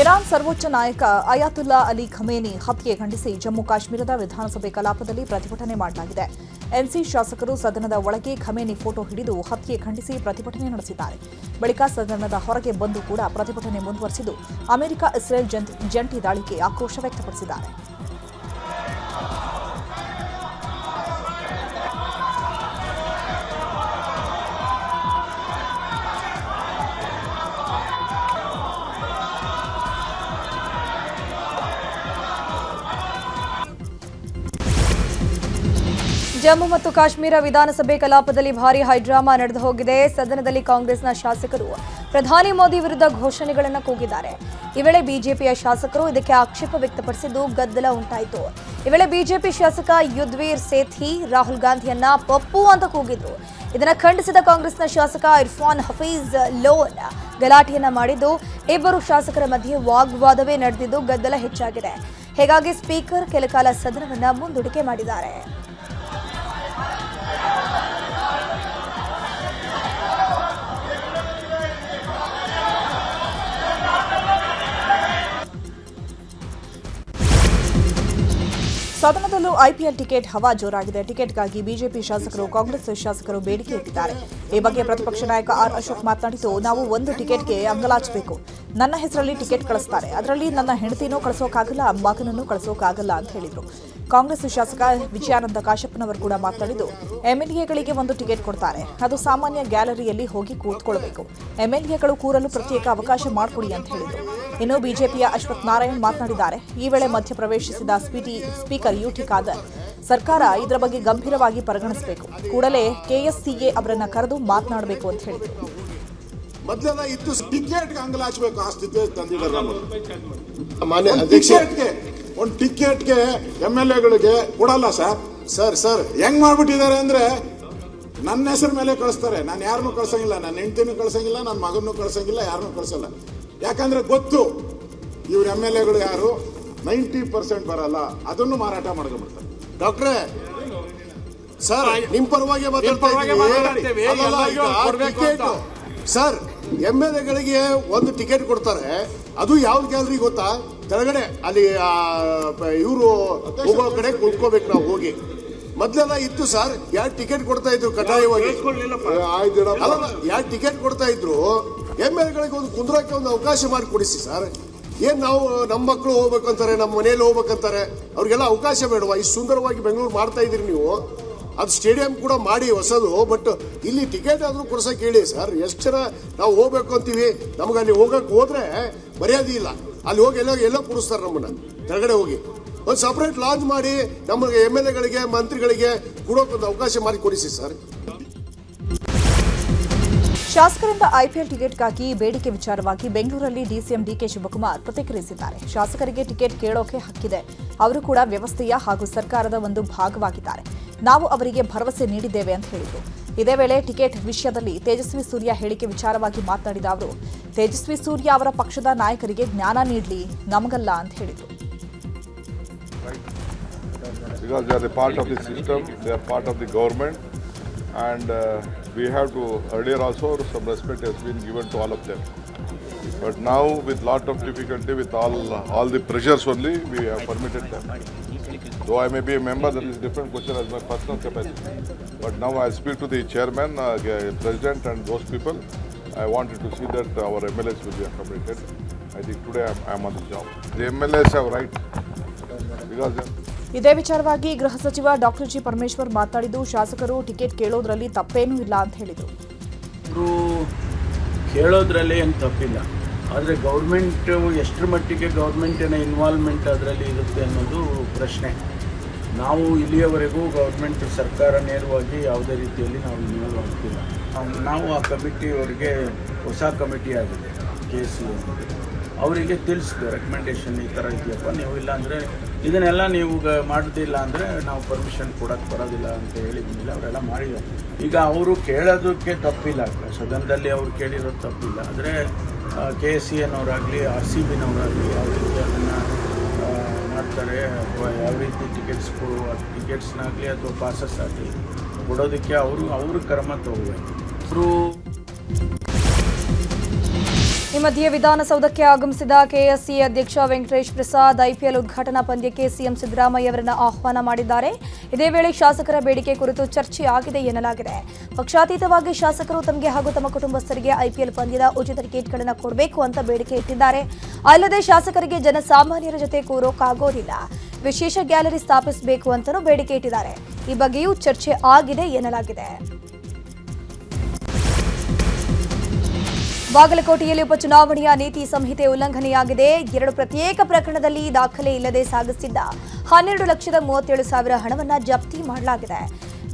ಇರಾನ್ ಸರ್ವೋಚ್ಚ ನಾಯಕ ಅಯಾತುಲ್ಲಾ ಅಲಿ ಖಮೇನಿ ಹತ್ಯೆ ಖಂಡಿಸಿ ಜಮ್ಮು ಕಾಶ್ಮೀರದ ವಿಧಾನಸಭೆ ಕಲಾಪದಲ್ಲಿ ಪ್ರತಿಭಟನೆ ಮಾಡಲಾಗಿದೆ. ಎನ್ಸಿ ಶಾಸಕರು ಸದನದ ಒಳಗೆ ಖಮೇನಿ ಫೋಟೋ ಹಿಡಿದು ಹತ್ಯೆ ಖಂಡಿಸಿ ಪ್ರತಿಭಟನೆ ನಡೆಸಿದ್ದಾರೆ. ಬಳಿಕ ಸದನದ ಹೊರಗೆ ಬಂದು ಕೂಡ ಪ್ರತಿಭಟನೆ ಮುಂದುವರೆಸಿದ್ದು ಅಮೆರಿಕ ಇಸ್ರೇಲ್ ಜಂಟಿ ದಾಳಿಗೆ ಆಕ್ರೋಶ ವ್ಯಕ್ತಪಡಿಸಿದ್ದಾರೆ.
ಜಮ್ಮು ಮತ್ತು ಕಾಶ್ಮೀರ ವಿಧಾನಸಭೆ ಕಲಾಪದಲ್ಲಿ ಭಾರೀ ಹೈಡ್ರಾಮಾ ನಡೆದು ಹೋಗಿದೆ. ಸದನದಲ್ಲಿ ಕಾಂಗ್ರೆಸ್ನ ಶಾಸಕರು ಪ್ರಧಾನಿ ಮೋದಿ ವಿರುದ್ಧ ಘೋಷಣೆಗಳನ್ನು ಕೂಗಿದ್ದಾರೆ. ಈ ವೇಳೆ ಬಿಜೆಪಿಯ ಶಾಸಕರು ಇದಕ್ಕೆ ಆಕ್ಷೇಪ ವ್ಯಕ್ತಪಡಿಸಿದ್ದು ಗದ್ದಲ ಉಂಟಾಯಿತು. ಈ ವೇಳೆ ಬಿಜೆಪಿ ಶಾಸಕ ಯುದ್ವೀರ್ ಸೇಥಿ ರಾಹುಲ್ ಗಾಂಧಿಯನ್ನ ಪಪ್ಪು ಅಂತ ಕೂಗಿದ್ರು. ಇದನ್ನು ಖಂಡಿಸಿದ ಕಾಂಗ್ರೆಸ್ನ ಶಾಸಕ ಇರ್ಫಾನ್ ಹಫೀಜ್ ಲೋನ್ ಗಲಾಟೆಯನ್ನ ಮಾಡಿದ್ದು ಇಬ್ಬರು ಶಾಸಕರ ಮಧ್ಯೆ ವಾಗ್ವಾದವೇ ನಡೆದಿದ್ದು ಗದ್ದಲ ಹೆಚ್ಚಾಗಿದೆ. ಹೀಗಾಗಿ ಸ್ಪೀಕರ್ ಕೆಲಕಾಲ ಸದನವನ್ನ ಮುಂದೂಡಿಕೆ ಮಾಡಿದ್ದಾರೆ.
ಸದನದಲ್ಲೂ ಐಪಿಎಲ್ ಟಿಕೆಟ್ ಹವಾ ಜೋರಾಗಿದೆ. ಟಿಕೆಟ್ಗಾಗಿ ಬಿಜೆಪಿ ಶಾಸಕರು, ಕಾಂಗ್ರೆಸ್ ಶಾಸಕರು ಬೇಡಿಕೆ ಇಟ್ಟಿದ್ದಾರೆ. ಈ ಬಗ್ಗೆ ಪ್ರತಿಪಕ್ಷ ನಾಯಕ ಆರ್ ಅಶೋಕ್ ಮಾತನಾಡಿದ್ದು, ನಾವು ಒಂದು ಟಿಕೆಟ್ಗೆ ಅಂಗಲಾಚಬೇಕು. ನನ್ನ ಹೆಸರಲ್ಲಿ ಟಿಕೆಟ್ ಕಳಿಸ್ತಾರೆ, ಅದರಲ್ಲಿ ನನ್ನ ಹೆಂಡತಿನೂ ಕಳಿಸೋಕ್ಕಾಗಲ್ಲ, ಮಗನನ್ನು ಕಳಿಸೋಕ್ಕಾಗಲ್ಲ ಅಂತ ಹೇಳಿದರು. ಕಾಂಗ್ರೆಸ್ ಶಾಸಕ ವಿಜಯಾನಂದ ಕಾಶಪ್ಪನವರು ಕೂಡ ಮಾತನಾಡಿದ್ದು, ಎಂಎಲ್ಎಗಳಿಗೆ ಒಂದು ಟಿಕೆಟ್ ಕೊಡ್ತಾರೆ, ಅದು ಸಾಮಾನ್ಯ ಗ್ಯಾಲರಿಯಲ್ಲಿ ಹೋಗಿ ಕೂತ್ಕೊಳ್ಬೇಕು. ಎಂಎಲ್ಎಗಳು ಕೂರಲು ಪ್ರತ್ಯೇಕ ಅವಕಾಶ ಮಾಡಿಕೊಡಿ ಅಂತ ಹೇಳಿದರು. ಇನ್ನು ಬಿಜೆಪಿಯ ಅಶ್ವಥ್ ನಾರಾಯಣ್ ಮಾತನಾಡಿದ್ದಾರೆ. ಈ ವೇಳೆ ಮಧ್ಯಪ್ರವೇಶಿಸಿದ ಸ್ಪೀಕರ್ ಯುಟಿ ಖಾದರ್, ಸರ್ಕಾರ ಇದರ ಬಗ್ಗೆ ಗಂಭೀರವಾಗಿ ಪರಿಗಣಿಸಬೇಕು, ಕೂಡಲೇ ಕೆಎಸ್ಸಿಎ ಅವರನ್ನ ಕರೆದು ಮಾತನಾಡಬೇಕು ಅಂತ ಹೇಳಿದರು.
ಮೊದಲೆಲ್ಲ ಇತ್ತು ಟಿಕೆಟ್ಗೆ ಅಂಗಲಾಚಬೇಕು, ಆ ಸ್ಥಿತಿ ತಂದಿದ್ದಾರೆ. ಮಾನ್ಯ ಅಧ್ಯಕ್ಷರಿಗೆ ಒಂದು ಟಿಕೆಟ್ಗೆ MLAಗಳಿಗೆ ಕೊಡಲ್ಲ ಸರ್ ಹೆಂಗ್ ಮಾಡ್ಬಿಟ್ಟಿದ್ದಾರೆ ಅಂದ್ರೆ ನನ್ನ ಹೆಸರು ಮೇಲೆ ಕಳಿಸ್ತಾರೆ. ನಾನು ಯಾರನ್ನೂ ಕಳ್ಸಂಗಿಲ್ಲ, ನನ್ನ ಹೆಂಡತಿನೂ ಕಳ್ಸಂಗಿಲ್ಲ, ನನ್ನ ಮಗನೂ ಕಳ್ಸಂಗಿಲ್ಲ, ಯಾರನ್ನೂ ಕಳ್ಸಲ್ಲ. ಯಾಕಂದ್ರೆ ಗೊತ್ತು ಇವ್ರ MLAಗಳು ಯಾರು 90% ಬರಲ್ಲ, ಅದನ್ನು ಮಾರಾಟ ಮಾಡ್ಕೊಂಡ್ಬಿಡ್ತಾರೆ. ಡಾಕ್ಟ್ರೇ ಸರ್ ನಿಮ್ ಪರವಾಗಿ ಸರ್ MLAಗಳಿಗೆ ಒಂದು ಟಿಕೆಟ್ ಕೊಡ್ತಾರೆ, ಅದು ಯಾವ್ದು ಗ್ಯಾಲರಿ ಗೊತ್ತಾ? ಕೆಳಗಡೆ ಅಲ್ಲಿ ಇವರು ಹೋಗೋ ಕಡೆ ಕುತ್ಕೋಬೇಕು ನಾವು ಹೋಗಿ. ಮೊದ್ಲೆಲ್ಲ ಇತ್ತು ಸರ್, ಯಾರು ಟಿಕೆಟ್ ಕೊಡ್ತಾ ಇದ್ರು ಕಡ್ಡಾಯವಾಗಿ, ಯಾರು ಟಿಕೆಟ್ ಕೊಡ್ತಾ ಇದ್ರು MLAಗಳಿಗೆ ಒಂದು ಕುಂದ್ರಕ್ಕೆ ಒಂದು ಅವಕಾಶ ಮಾಡಿ ಕೊಡಿಸಿ ಸರ್. ಏನ್ ನಾವು ನಮ್ಮ ಮಕ್ಕಳು ಹೋಗ್ಬೇಕಂತಾರೆ, ನಮ್ಮ ಮನೆಯಲ್ಲಿ ಹೋಗ್ಬೇಕಂತಾರೆ, ಅವ್ರಿಗೆಲ್ಲ ಅವಕಾಶ ಬೇಡವಾ? ಇಷ್ಟು ಸುಂದರವಾಗಿ ಬೆಂಗಳೂರು ಮಾಡ್ತಾ ಇದೀರಿ ನೀವು, ಅದು ಸ್ಟೇಡಿಯಂ ಕೂಡ ಮಾಡಿ ಹೊಸದು, ಬಟ್ ಇಲ್ಲಿ ಟಿಕೆಟ್ ಆದ್ರೂ ಕೊಡ್ಸಕ್ ಹೇಳಿ ಸರ್. ಎಷ್ಟು ಜನ ನಾವು ಹೋಗ್ಬೇಕು ಅಂತೀವಿ, ನಮ್ಗೆ ಅಲ್ಲಿ ಹೋದ್ರೆ ಮರ್ಯಾದೆ ಇಲ್ಲ, ಅಲ್ಲಿ ಹೋಗಿ ಎಲ್ಲೋ ಕೂರಿಸ್ತಾರೆ ನಮ್ಮನ್ನ. ಕೆಳಗಡೆ ಹೋಗಿ ಒಂದು ಸಪರೇಟ್ ಲಾಂಚ್ ಮಾಡಿ ನಮಗೆ MLAಗಳಿಗೆ ಮಂತ್ರಿಗಳಿಗೆ ಕೊಡೋಕೊಂದು ಅವಕಾಶ ಮಾಡಿ ಕೊಡಿಸಿ ಸರ್.
ಶಾಸಕರಿಂದ ಐಪಿಎಲ್ ಟಿಕೆಟ್ಗಾಗಿ ಬೇಡಿಕೆ ವಿಚಾರವಾಗಿ ಬೆಂಗಳೂರಲ್ಲಿ ಡಿಸಿಎಂ ಡಿಕೆ ಶಿವಕುಮಾರ್ ಪ್ರತಿಕ್ರಿಯಿಸಿದ್ದಾರೆ. ಶಾಸಕರಿಗೆ ಟಿಕೆಟ್ ಕೇಳೋಕೆ ಹಕ್ಕಿದೆ, ಅವರು ಕೂಡ ವ್ಯವಸ್ಥೆಯ ಹಾಗೂ ಸರ್ಕಾರದ ಒಂದು ಭಾಗವಾಗಿದ್ದಾರೆ. ನಾವು ಅವರಿಗೆ ಭರವಸೆ ನೀಡಿದ್ದೇವೆ ಅಂತ ಹೇಳಿದರು. ಇದೇ ವೇಳೆ ಟಿಕೆಟ್ ವಿಷಯದಲ್ಲಿ ತೇಜಸ್ವಿ ಸೂರ್ಯ ಹೇಳಿಕೆ ವಿಚಾರವಾಗಿ ಮಾತನಾಡಿದ ಅವರು, ತೇಜಸ್ವಿ ಸೂರ್ಯ ಅವರ ಪಕ್ಷದ ನಾಯಕರಿಗೆ ಜ್ಞಾನ ನೀಡಲಿ, ನಮಗಲ್ಲ ಅಂತ ಹೇಳಿದರು.
Because they are the part of the system, they are part of the government, and we have to, earlier also some respect has been given to all of them. But now with lot of difficulty, with all the pressures only, we have permitted them. Though I may be a member, that is a different question as my personal capacity. But now I speak to the chairman, president and those people. I wanted to see that our MLAs will be accommodated. I think today I am on the job. The MLAs have right because
ಇದೇ ವಿಚಾರವಾಗಿ ಗೃಹ ಸಚಿವ doctor G Parameshwar ಮಾತನಾಡಿದ್ದು, ಶಾಸಕರು ticket ಕೇಳೋದ್ರಲ್ಲಿ ತಪ್ಪೇನೂ ಇಲ್ಲ ಅಂತ ಹೇಳಿದರು.
ಅವರು ಕೇಳೋದ್ರಲ್ಲಿ ಏನು ತಪ್ಪಿಲ್ಲ, ಆದರೆ ಗೌರ್ಮೆಂಟ್ ಎಷ್ಟರ ಮಟ್ಟಿಗೆ ಗೌರ್ಮೆಂಟಿನ ಇನ್ವಾಲ್ವ್ಮೆಂಟ್ ಅದರಲ್ಲಿ ಇರುತ್ತೆ ಅನ್ನೋದು ಪ್ರಶ್ನೆ. ನಾವು ಇಲ್ಲಿಯವರೆಗೂ ಗೌರ್ಮೆಂಟ್ ಸರ್ಕಾರ ನೇರವಾಗಿ ಯಾವುದೇ ರೀತಿಯಲ್ಲಿ ನಾವು ಇನ್ವಾಲ್ವ್ ಆಗ್ತಿಲ್ಲ. ನಾವು ಆ ಕಮಿಟಿ ಅವರಿಗೆ ಹೊಸ ಕಮಿಟಿ ಆಗಿದೆ KC ಅವರಿಗೆ ತಿಳಿಸಿದೆ ರೆಕಮೆಂಡೇಶನ್ ಈ ಥರ ಇದೆಯಪ್ಪ, ನೀವು ಇಲ್ಲ ಅಂದರೆ ಇದನ್ನೆಲ್ಲ ನೀವು ಮಾಡೋದಿಲ್ಲ ಅಂದರೆ ನಾವು ಪರ್ಮಿಷನ್ ಕೊಡೋಕ್ಕೆ ಬರೋದಿಲ್ಲ ಅಂತ ಹೇಳಿದ್ಮೇಲೆ ಅವರೆಲ್ಲ ಮಾಡಿದ್ದಾರೆ. ಈಗ ಅವರು ಕೇಳೋದಕ್ಕೆ ತಪ್ಪಿಲ್ಲ, ಸದನದಲ್ಲಿ ಅವ್ರು ಕೇಳಿರೋದು ತಪ್ಪಿಲ್ಲ. ಆದರೆ KSCನವರಾಗಲಿ RCBನವರಾಗಲಿ ಯಾವ ರೀತಿ ಅದನ್ನು ಮಾಡ್ತಾರೆ ಅಥವಾ ಯಾವ ರೀತಿ ಟಿಕೆಟ್ಸ್ನಾಗಲಿ ಅಥವಾ ಪಾಸಸ್ ಆಗಲಿ ಕೊಡೋದಕ್ಕೆ ಅವರು ಕ್ರಮ ತಗೋಬೇಕು. ಅವರು
ಈ ಮಧ್ಯೆ ವಿಧಾನಸೌಧಕ್ಕೆ ಆಗಮಿಸಿದ ಕೆಎಸ್ಸಿ ಅಧ್ಯಕ್ಷ ವೆಂಕಟೇಶ್ ಪ್ರಸಾದ್ IPL ಉದ್ಘಾಟನಾ ಪಂದ್ಯಕ್ಕೆ ಸಿಎಂ ಸಿದ್ದರಾಮಯ್ಯ ಅವರನ್ನ ಆಹ್ವಾನ ಮಾಡಿದ್ದಾರೆ. ಇದೇ ವೇಳೆ ಶಾಸಕರ ಬೇಡಿಕೆ ಕುರಿತು ಚರ್ಚೆ ಆಗಿದೆ ಎನ್ನಲಾಗಿದೆ. ಪಕ್ಷಾತೀತವಾಗಿ ಶಾಸಕರು ತಮಗೆ ಹಾಗೂ ತಮ್ಮ ಕುಟುಂಬಸ್ಥರಿಗೆ IPL ಪಂದ್ಯದ ಉಚಿತ ಟಿಕೆಟ್ಗಳನ್ನು ಕೊಡಬೇಕು ಅಂತ ಬೇಡಿಕೆ ಇಟ್ಟಿದ್ದಾರೆ. ಅಲ್ಲದೆ ಶಾಸಕರಿಗೆ ಜನಸಾಮಾನ್ಯರ ಜೊತೆ ಕೂರೋಕ್ಕಾಗೋದಿಲ್ಲ, ವಿಶೇಷ ಗ್ಯಾಲರಿ ಸ್ಥಾಪಿಸಬೇಕು ಅಂತಲೂ ಬೇಡಿಕೆ ಇಟ್ಟಿದ್ದಾರೆ. ಈ ಬಗ್ಗೆಯೂ ಚರ್ಚೆ ಆಗಿದೆ ಎನ್ನಲಾಗಿದೆ. ಬಾಗಲಕೋಟೆಯಲ್ಲಿ ಉಪಚುನಾವಣೆಯ ನೀತಿ ಸಂಹಿತೆ ಉಲ್ಲಂಘನೆಯಾಗಿದೆ. 2 ಪ್ರತ್ಯೇಕ ಪ್ರಕರಣದಲ್ಲಿ ದಾಖಲೆ ಇಲ್ಲದೆ ಸಾಗಿಸಿದ್ದ 12,37,000 ಹಣವನ್ನು ಜಪ್ತಿ ಮಾಡಲಾಗಿದೆ.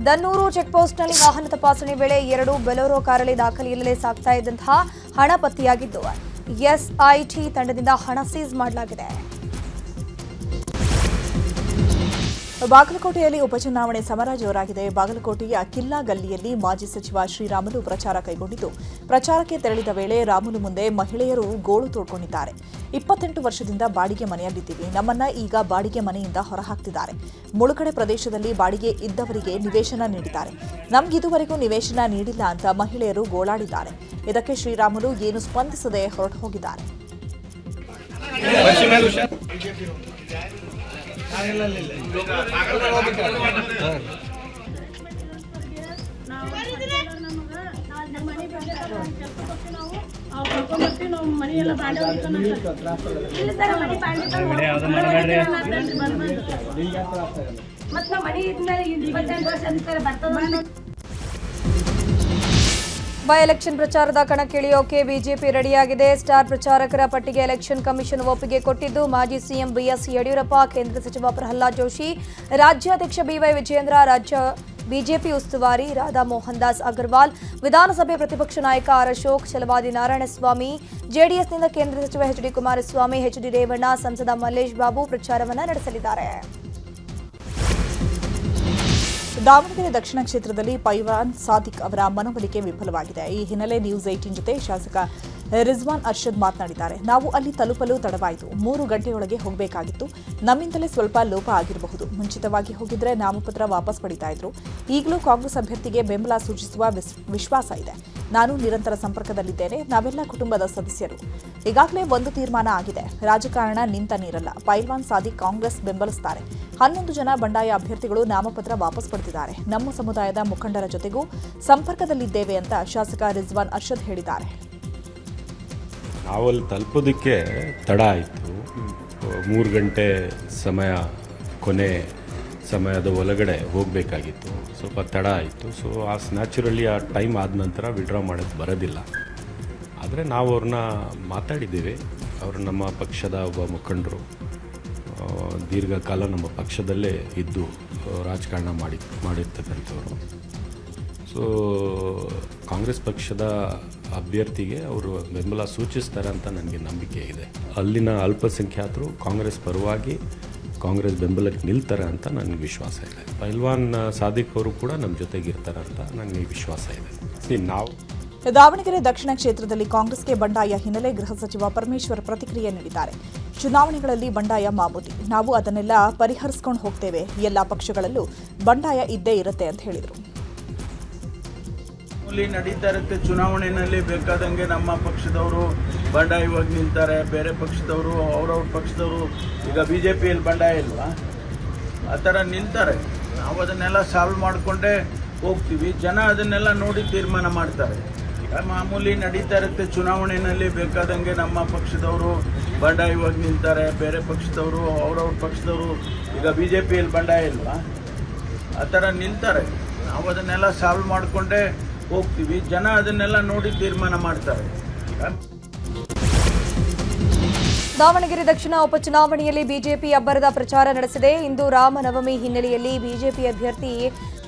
ದನ್ನೂರು ಚೆಕ್ಪೋಸ್ಟ್ನಲ್ಲಿ ವಾಹನ ತಪಾಸಣೆ ವೇಳೆ 2 ಬೊಲೆರೋ ಕಾರಲ್ಲಿ ದಾಖಲೆ ಇಲ್ಲದೆ ಸಾಗ್ತಾ ಇದ್ದಂತಹ ಹಣ ಪತ್ತೆಯಾಗಿದ್ದು SIT ತಂಡದಿಂದ ಹಣ ಸೀಸ್ ಮಾಡಲಾಗಿದೆ.
ಬಾಗಲಕೋಟೆಯಲ್ಲಿ ಉಪಚುನಾವಣೆ ಸಮರ ಜೋರಾಗಿದೆ. ಬಾಗಲಕೋಟೆಯ ಕಿಲ್ಲಾ ಗಲ್ಲಿಯಲ್ಲಿ ಮಾಜಿ ಸಚಿವ ಶ್ರೀರಾಮುಲು ಪ್ರಚಾರ ಕೈಗೊಂಡಿದ್ದು, ಪ್ರಚಾರಕ್ಕೆ ತೆರಳಿದ ವೇಳೆ ರಾಮುಲು ಮುಂದೆ ಮಹಿಳೆಯರು ಗೋಳು ತೋಡ್ಕೊಂಡಿದ್ದಾರೆ. 28 ವರ್ಷದಿಂದ ಬಾಡಿಗೆ ಮನೆಯಲ್ಲಿದ್ದೀವಿ, ನಮ್ಮನ್ನ ಈಗ ಬಾಡಿಗೆ ಮನೆಯಿಂದ ಹೊರಹಾಕ್ತಿದ್ದಾರೆ. ಮುಳುಗಡೆ ಪ್ರದೇಶದಲ್ಲಿ ಬಾಡಿಗೆ ಇದ್ದವರಿಗೆ ನಿವೇಶನ ನೀಡಿದ್ದಾರೆ, ನಮ್ಗಿದುವರೆಗೂ ನಿವೇಶನ ನೀಡಿಲ್ಲ ಅಂತ ಮಹಿಳೆಯರು ಗೋಳಾಡಿದ್ದಾರೆ. ಇದಕ್ಕೆ ಶ್ರೀರಾಮುಲು ಏನು ಸ್ಪಂದಿಸದೆ ಹೊರಟು ಹೋಗಿದ್ದಾರೆ.
ಬೈ ಎಲೆಕ್ಷನ್ ಪ್ರಚಾರದ ಕಣಕ್ಕಿಳಿಯೋಕೆ ಬಿಜೆಪಿ ರೆಡಿಯಾಗಿದೆ. ಸ್ಟಾರ್ ಪ್ರಚಾರಕರ ಪಟ್ಟಿಗೆ ಎಲೆಕ್ಷನ್ ಕಮಿಷನ್ ಒಪ್ಪಿಗೆ ಕೊಟ್ಟಿದ್ದು ಮಾಜಿ ಸಿಎಂ BS ಯಡಿಯೂರಪ್ಪ, ಕೇಂದ್ರ ಸಚಿವ ಪ್ರಹ್ಲಾದ್ ಜೋಶಿ, ರಾಜ್ಯಾಧ್ಯಕ್ಷ BY ವಿಜಯೇಂದ್ರ, ರಾಜ್ಯ ಬಿಜೆಪಿ ಉಸ್ತುವಾರಿ ರಾಧಾ ಮೋಹನ್ ದಾಸ್ ಅಗರ್ವಾಲ್, ವಿಧಾನಸಭೆ ಪ್ರತಿಪಕ್ಷ ನಾಯಕ ಆರ್ ಅಶೋಕ್, ಛಲವಾದಿ ನಾರಾಯಣಸ್ವಾಮಿ, ಜೆಡಿಎಸ್ನಿಂದ ಕೇಂದ್ರ ಸಚಿವ HD ಕುಮಾರಸ್ವಾಮಿ, HD ರೇವಣ್ಣ, ಸಂಸದ ಮಲ್ಲೇಶ್ ಬಾಬು ಪ್ರಚಾರವನ್ನು ನಡೆಸಲಿದ್ದಾರೆ.
ದಾವಣಗೆರೆ ದಕ್ಷಿಣ ಕ್ಷೇತ್ರದಲ್ಲಿ ಪೈಲ್ವಾನ್ ಸಾದಿಕ್ ಅವರ ಮನವೊಲಿಕೆ ವಿಫಲವಾಗಿದೆ. ಈ ಹಿನ್ನೆಲೆ ನ್ಯೂಸ್ 18 ಜೊತೆ ಶಾಸಕ ರಿಜ್ವಾನ್ ಅರ್ಷದ್ ಮಾತನಾಡಿದ್ದಾರೆ. ನಾವು ಅಲ್ಲಿ ತಲುಪಲು ತಡವಾಯಿತು, 3 ಗಂಟೆಯೊಳಗೆ ಹೋಗಬೇಕಾಗಿತ್ತು. ನಮ್ಮಿಂದಲೇ ಸ್ವಲ್ಪ ಲೋಪ ಆಗಿರಬಹುದು. ಮುಂಚಿತವಾಗಿ ಹೋಗಿದ್ರೆ ನಾಮಪತ್ರ ವಾಪಸ್ ಪಡಿತಾ ಇದ್ರು. ಈಗಲೂ ಕಾಂಗ್ರೆಸ್ ಅಭ್ಯರ್ಥಿಗೆ ಬೆಂಬಲ ಸೂಚಿಸುವ ವಿಶ್ವಾಸ ಇದೆ. ನಾನು ನಿರಂತರ ಸಂಪರ್ಕದಲ್ಲಿದ್ದೇನೆ. ನಾವೆಲ್ಲ ಕುಟುಂಬದ ಸದಸ್ಯರು. ಈಗಾಗಲೇ ಒಂದು ತೀರ್ಮಾನ ಆಗಿದೆ. ರಾಜಕಾರಣ ನಿಂತ ನೀರಲ್ಲ. ಪೈಲ್ವಾನ್ ಸಾದಿಕ್ ಕಾಂಗ್ರೆಸ್ ಬೆಂಬಲಿಸುತ್ತಾರೆ. 11 ಜನ ಬಂಡಾಯ ಅಭ್ಯರ್ಥಿಗಳು ನಾಮಪತ್ರ ವಾಪಸ್ ಪಡೆದಿದ್ದಾರೆ. ನಮ್ಮ ಸಮುದಾಯದ ಮುಖಂಡರ ಜೊತೆಗೂ ಸಂಪರ್ಕದಲ್ಲಿದ್ದೇವೆ ಅಂತ ಶಾಸಕ ರಿಜ್ವಾನ್ ಅರ್ಷದ್ ಹೇಳಿದ್ದಾರೆ.
ನಾವಲ್ಲಿ ತಲುಪೋದಕ್ಕೆ ತಡ ಆಯಿತು. 3 ಗಂಟೆ ಸಮಯ, ಕೊನೆ ಸಮಯದ ಒಳಗಡೆ ಹೋಗಬೇಕಾಗಿತ್ತು. ಸ್ವಲ್ಪ ತಡ ಆಯಿತು. ಸೊ ನ್ಯಾಚುರಲಿ ಆ ಟೈಮ್ ಆದ ನಂತರ ವಿಡ್ರಾ ಮಾಡೋಕ್ಕೆ ಬರೋದಿಲ್ಲ. ಆದರೆ ನಾವು ಅವ್ರನ್ನ ಮಾತಾಡಿದ್ದೀವಿ. ಅವರು ನಮ್ಮ ಪಕ್ಷದ ಒಬ್ಬ ಮುಖಂಡರು, ದೀರ್ಘಕಾಲ ನಮ್ಮ ಪಕ್ಷದಲ್ಲೇ ಇದ್ದು ರಾಜಕಾರಣ ಮಾಡಿರ್ತಕ್ಕಂಥವ್ರು. ಸೊ ಕಾಂಗ್ರೆಸ್ ಪಕ್ಷದ ಅಭ್ಯರ್ಥಿಗೆ ಅವರು ಬೆಂಬಲ ಸೂಚಿಸ್ತಾರೆ ಅಂತ ನನಗೆ ನಂಬಿಕೆ ಇದೆ. ಅಲ್ಲಿನ ಅಲ್ಪಸಂಖ್ಯಾತರು ಕಾಂಗ್ರೆಸ್ ಪರವಾಗಿ ಕಾಂಗ್ರೆಸ್ ಬೆಂಬಲಕ್ಕೆ ನಿಲ್ತಾರೆ ಅಂತ ನನಗೆ ವಿಶ್ವಾಸ ಇದೆ. ಪೈಲ್ವಾನ್ ಸಾದಿಕ್ ಅವರು ಕೂಡ ನಮ್ಮ ಜೊತೆಗಿರ್ತಾರೆ ಅಂತ ನನಗೆ ವಿಶ್ವಾಸ ಇದೆ. ನಾವು
ದಾವಣಗೆರೆ ದಕ್ಷಿಣ ಕ್ಷೇತ್ರದಲ್ಲಿ ಕಾಂಗ್ರೆಸ್ಗೆ ಬಂಡಾಯ ಹಿನ್ನೆಲೆ ಗೃಹ ಸಚಿವ ಪರಮೇಶ್ವರ್ ಪ್ರತಿಕ್ರಿಯೆ ನೀಡಿದ್ದಾರೆ. ಚುನಾವಣೆಗಳಲ್ಲಿ ಬಂಡಾಯ ಮಾಮೂಲಿ, ನಾವು ಅದನ್ನೆಲ್ಲ ಪರಿಹರಿಸಿಕೊಂಡು ಹೋಗ್ತೇವೆ. ಎಲ್ಲ ಪಕ್ಷಗಳಲ್ಲೂ ಬಂಡಾಯ ಇದ್ದೇ ಇರುತ್ತೆ ಅಂತ ಹೇಳಿದರು.
ನಡೀತಾ ಇರುತ್ತೆ. ಚುನಾವಣೆಯಲ್ಲಿ ಬೇಕಾದಂಗೆ ನಮ್ಮ ಪಕ್ಷದವರು ಬಂಡಾಯವಾಗಿ ನಿಲ್ತಾರೆ, ಬೇರೆ ಪಕ್ಷದವರು ಅವ್ರವ್ರ ಪಕ್ಷದವರು. ಈಗ BJPಯಲ್ಲಿ ಬಂಡಾಯ ಇಲ್ವಾ, ಆ ಥರ ನಿಲ್ತಾರೆ. ನಾವು ಅದನ್ನೆಲ್ಲ ಸಾಲ್ವ್ ಮಾಡಿಕೊಂಡೇ ಹೋಗ್ತೀವಿ. ಜನ ಅದನ್ನೆಲ್ಲ ನೋಡಿ ತೀರ್ಮಾನ ಮಾಡ್ತಾರೆ. ಈಗ ಮಾಮೂಲಿ ನಡೀತಾ ಇರುತ್ತೆ. ಚುನಾವಣೆಯಲ್ಲಿ ಬೇಕಾದಂಗೆ ನಮ್ಮ ಪಕ್ಷದವರು ಬಂಡಾಯವಾಗಿ ನಿಲ್ತಾರೆ, ಬೇರೆ ಪಕ್ಷದವರು ಅವ್ರವ್ರ ಪಕ್ಷದವರು. ಈಗ BJPಯಲ್ಲಿ ಬಂಡಾಯ ಇಲ್ವಾ, ಆ ಥರ ನಿಲ್ತಾರೆ. ನಾವು ಅದನ್ನೆಲ್ಲ ಸಾಲ್ವ್ ಮಾಡಿಕೊಂಡೇ ಹೋಗ್ತೀವಿ. ಜನ ಅದನ್ನೆಲ್ಲ ನೋಡಿ ತೀರ್ಮಾನ ಮಾಡ್ತಾರೆ.
ದಾವಣಗೆರೆ ದಕ್ಷಿಣ ಉಪಚುನಾವಣೆಯಲ್ಲಿ ಬಿಜೆಪಿ ಅಬ್ಬರದ ಪ್ರಚಾರ ನಡೆಸಿದೆ. ಇಂದು ರಾಮನವಮಿ ಹಿನ್ನೆಲೆಯಲ್ಲಿ ಬಿಜೆಪಿ ಅಭ್ಯರ್ಥಿ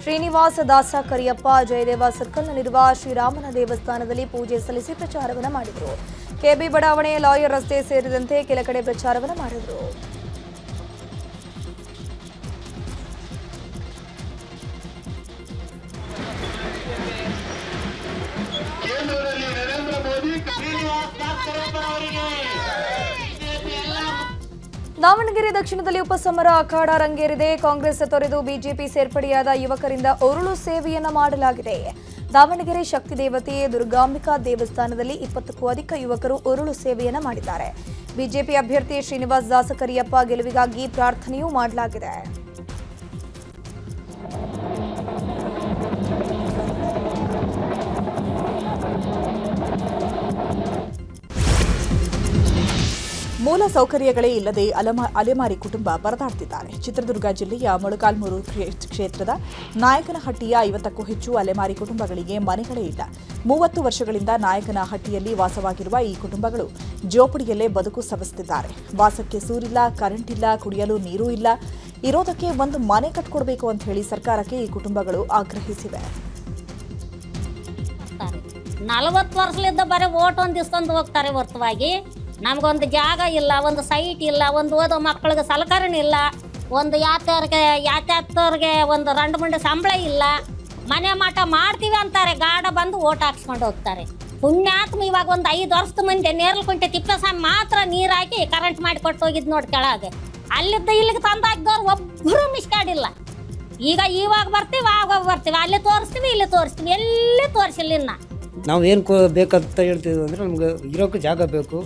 ಶ್ರೀನಿವಾಸ ದಾಸ ಕರಿಯಪ್ಪ ಜಯದೇವ ಸರ್ಕಲ್ನಲ್ಲಿರುವ ಶ್ರೀರಾಮನ ದೇವಸ್ಥಾನದಲ್ಲಿ ಪೂಜೆ ಸಲ್ಲಿಸಿ ಪ್ರಚಾರವನ್ನು ಮಾಡಿದರು. ಕೆಬಿ ಬಡಾವಣೆ, ಲಾಯರ್ ರಸ್ತೆ ಸೇರಿದಂತೆ ಕೆಲ ಕಡೆ ಪ್ರಚಾರವನ್ನು ಮಾಡಿದರು. ದಾವಣಗೆರೆ ದಕ್ಷಿಣದಲ್ಲಿ ಉಪಸಮರ ಅಖಾಡ ರಂಗೇರಿದೆ. ಕಾಂಗ್ರೆಸ್ ತೊರೆದು ಬಿಜೆಪಿ ಸೇರ್ಪಡೆಯಾದ ಯುವಕರಿಂದ ಉರುಳು ಸೇವೆಯನ್ನ ಮಾಡಲಾಗಿದೆ. ದಾವಣಗೆರೆ ಶಕ್ತಿ ದೇವತೆ ದುರ್ಗಾಂಬಿಕಾ ದೇವಸ್ಥಾನದಲ್ಲಿ 20ಕ್ಕೂ ಅಧಿಕ ಯುವಕರು ಉರುಳು ಸೇವೆಯನ್ನ ಮಾಡಿದ್ದಾರೆ. ಬಿಜೆಪಿ ಅಭ್ಯರ್ಥಿ ಶ್ರೀನಿವಾಸ ದಾಸ ಕರಿಯಪ್ಪ ಗೆಲುವಿಗಾಗಿ ಪ್ರಾರ್ಥನೆಯೂ ಮಾಡಲಾಗಿದೆ.
ಮೂಲ ಸೌಕರ್ಯಗಳೇ ಇಲ್ಲದೆ ಅಲೆಮಾರಿ ಕುಟುಂಬ ಪರದಾಡ್ತಿದ್ದಾರೆ. ಚಿತ್ರದುರ್ಗ ಜಿಲ್ಲೆಯ ಮೊಳಕಾಲ್ಮೂರು ಕ್ಷೇತ್ರದ ನಾಯಕನಹಟ್ಟಿಯ 50ಕ್ಕೂ ಹೆಚ್ಚು ಅಲೆಮಾರಿ ಕುಟುಂಬಗಳಿಗೆ ಮನೆಗಳೇ ಇಲ್ಲ. 30 ವರ್ಷಗಳಿಂದ ನಾಯಕನಹಟ್ಟಿಯಲ್ಲಿ ವಾಸವಾಗಿರುವ ಈ ಕುಟುಂಬಗಳು ಜೋಪಡಿಯಲ್ಲೇ ಬದುಕು ಸವಿಸುತ್ತಿದ್ದಾರೆ. ವಾಸಕ್ಕೆ ಸೂರಿಲ್ಲ, ಕರೆಂಟ್ ಇಲ್ಲ, ಕುಡಿಯಲು ನೀರೂ ಇಲ್ಲ. ಇರೋದಕ್ಕೆ ಒಂದು ಮನೆ ಕಟ್ಕೊಡ್ಬೇಕು ಅಂತ ಹೇಳಿ ಸರ್ಕಾರಕ್ಕೆ ಈ ಕುಟುಂಬಗಳು ಆಗ್ರಹಿಸಿವೆ.
40 ವರ್ಷಲಿದ್ದ ಬರೀ ಓಟ್ ಒಂದು ಇಸ್ಕೊಂಡು ಹೋಗ್ತಾರೆ ಹೊರತುವಾಗಿ ನಮಗೊಂದು ಜಾಗ ಇಲ್ಲ, ಒಂದು ಸೈಟ್ ಇಲ್ಲ, ಒಂದು ಓದೋ ಮಕ್ಕಳಿಗೆ ಸಲಕರಣೆ ಇಲ್ಲ, ಒಂದು ಯಾತ್ಯಾತವ್ರಿಗೆ ಒಂದು 2 ಮಂಡಿ ಸಂಬಳ ಇಲ್ಲ. ಮನೆ ಮಾಟ ಮಾಡ್ತೀವಿ ಅಂತಾರೆ, ಗಾಡ ಬಂದು ಓಟ್ ಹಾಕ್ಸ್ಕೊಂಡು ಹೋಗ್ತಾರೆ. ಪುಣ್ಯಾತ್ಮ ಇವಾಗ ಒಂದು 5 ವರ್ಷದ ಮುಂದೆ ನೇರ್ಲಕುಂಟೆ ತಿಪ್ಪೇಸ್ವಾಮಿ ಮಾತ್ರ ನೀರು ಹಾಕಿ ಕರೆಂಟ್ ಮಾಡಿ ಕೊಟ್ಟು ಹೋಗಿದ್ದು ನೋಡಿ ಕೆಳಗೆ. ಅಲ್ಲಿದ್ದ ಇಲ್ಲಿಗೆ ತಂದು ಹಾಕಿದವ್ರು ಒಬ್ಬರು ಮಿಸ್ಕಾಡಿಲ್ಲ. ಇವಾಗ ಬರ್ತೀವಿ, ಆವಾಗ ಬರ್ತೀವಿ, ಅಲ್ಲಿ ತೋರಿಸ್ತೀವಿ, ಇಲ್ಲಿ ತೋರಿಸ್ತೀವಿ, ಎಲ್ಲಿ ತೋರಿಸಿಲ್ಲ. ಇನ್ನು
ನಾವು ಏನು ಬೇಕಂತ ಹೇಳ್ತೀವಿ ಅಂದರೆ ನಮ್ಗೆ ಇರೋಕ್ಕೆ ಜಾಗ ಬೇಕು,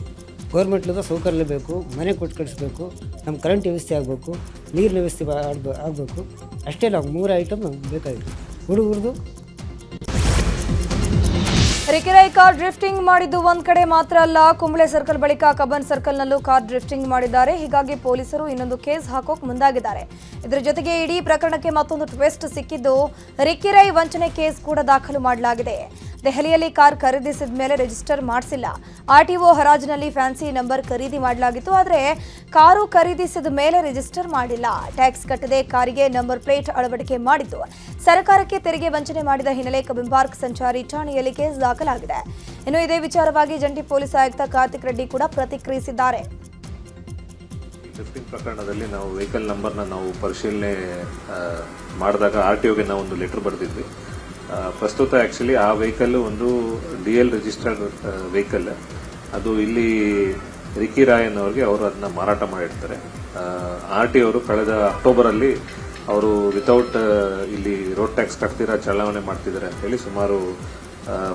ಗೌರ್ಮೆಂಟ್ಲಿಂದ ಸೌಕರ್ಯ ಬೇಕು, ಮನೆ ಕೊಟ್ಟು ಕಳಿಸ್ಬೇಕು, ನಮ್ಮ ಕರೆಂಟ್ ವ್ಯವಸ್ಥೆ ಆಗಬೇಕು, ನೀರಿನ ವ್ಯವಸ್ಥೆ ಆಗಬೇಕು. ಅಷ್ಟೇ ನಾವು 3 ಐಟಮ್ ನಮ್ಗೆ ಬೇಕಾಗಿತ್ತು. ಹುಡುಗರದು
ರಿಕಿರೈ ಕಾರ್ ಡ್ರಿಫ್ಟಿಂಗ್ ಮಾಡಿದ್ದು ಒಂದ್ ಕಡೆ ಮಾತ್ರ ಅಲ್ಲ, ಕುಂಬಳೆ ಸರ್ಕಲ್ ಬಳಿಕ ಕಬ್ಬನ್ ಸರ್ಕಲ್ನಲ್ಲೂ ಕಾರ್ ಡ್ರಿಫ್ಟಿಂಗ್ ಮಾಡಿದ್ದಾರೆ. ಹೀಗಾಗಿ ಪೊಲೀಸರು ಇನ್ನೊಂದು ಕೇಸ್ ಹಾಕೋಕ್ ಮುಂದಾಗಿದ್ದಾರೆ. ಇದರ ಜೊತೆಗೆ ಇಡೀ ಪ್ರಕರಣಕ್ಕೆ ಮತ್ತೊಂದು ಟ್ವಿಸ್ಟ್ ಸಿಕ್ಕಿದ್ದು, ರಿಕಿರೈ ವಂಚನೆ ಕೇಸ್ ಕೂಡ ದಾಖಲು ಮಾಡಲಾಗಿದೆ. ದೆಹಲಿಯಲ್ಲಿ ಕಾರ್ ಖರೀದಿಸಿದ ಮೇಲೆ ರಿಜಿಸ್ಟರ್ ಮಾಡಿಸಿಲ್ಲ. ಆರ್ಟಿಒ ಹರಾಜಿನಲ್ಲಿ ಫ್ಯಾನ್ಸಿ ನಂಬರ್ ಖರೀದಿ ಮಾಡಲಾಗಿತ್ತು, ಆದರೆ ಕಾರು ಖರೀದಿಸಿದ ಮೇಲೆ ರಿಜಿಸ್ಟರ್ ಮಾಡಿಲ್ಲ. ಟ್ಯಾಕ್ಸ್ ಕಟ್ಟದೆ ಕಾರಿಗೆ ನಂಬರ್ ಪ್ಲೇಟ್ ಅಳವಡಿಕೆ ಮಾಡಿದ್ದು ಸರ್ಕಾರಕ್ಕೆ ತೆರಿಗೆ ವಂಚನೆ ಮಾಡಿದ ಹಿನ್ನೆಲೆ ಕಬ್ಬನ್ ಪಾರ್ಕ್ ಸಂಚಾರಿ ಠಾಣೆಯಲ್ಲಿ ಕೇಸ್ ದಾಖಲಾಗಿದೆ. ಇನ್ನು ಇದೇ ವಿಚಾರವಾಗಿ ಜಂಟಿ ಪೊಲೀಸ್ ಆಯುಕ್ತ ಕಾರ್ತಿಕ್ ರೆಡ್ಡಿ ಕೂಡ ಪ್ರತಿಕ್ರಿಯಿಸಿದ್ದಾರೆ.
ಡ್ರಿಫ್ಟಿಂಗ್ ಪ್ರಕರಣದಲ್ಲಿ ನಾವು ವೆಹಿಕಲ್ ನಂಬರ್ನ ನಾವು ಪರಿಶೀಲನೆ ಮಾಡಿದಾಗ RTOಗೆ ನಾವು ಒಂದು ಲೆಟರ್ ಬರೆದಿದ್ವಿ. ಪ್ರಸ್ತುತ ಆ್ಯಕ್ಚುಲಿ ಆ ವೆಹಿಕಲ್ಲು ಒಂದು DL ರಿಜಿಸ್ಟರ್ಡ್ ವೆಹಿಕಲ್. ಅದು ಇಲ್ಲಿ ರಿಕಿ ರಾಯ್ ಅನ್ನೋರಿಗೆ ಅವರು ಅದನ್ನ ಮಾರಾಟ ಮಾಡಿರ್ತಾರೆ. RTO ಅವರು ಕಳೆದ ಅಕ್ಟೋಬರಲ್ಲಿ ಅವರು ವಿತೌಟ್ ಇಲ್ಲಿ ರೋಡ್ ಟ್ಯಾಕ್ಸ್ ಕಟ್ತೀರಾ ಚಲಾವಣೆ ಮಾಡ್ತಿದ್ದಾರೆ ಅಂತ ಹೇಳಿ ಸುಮಾರು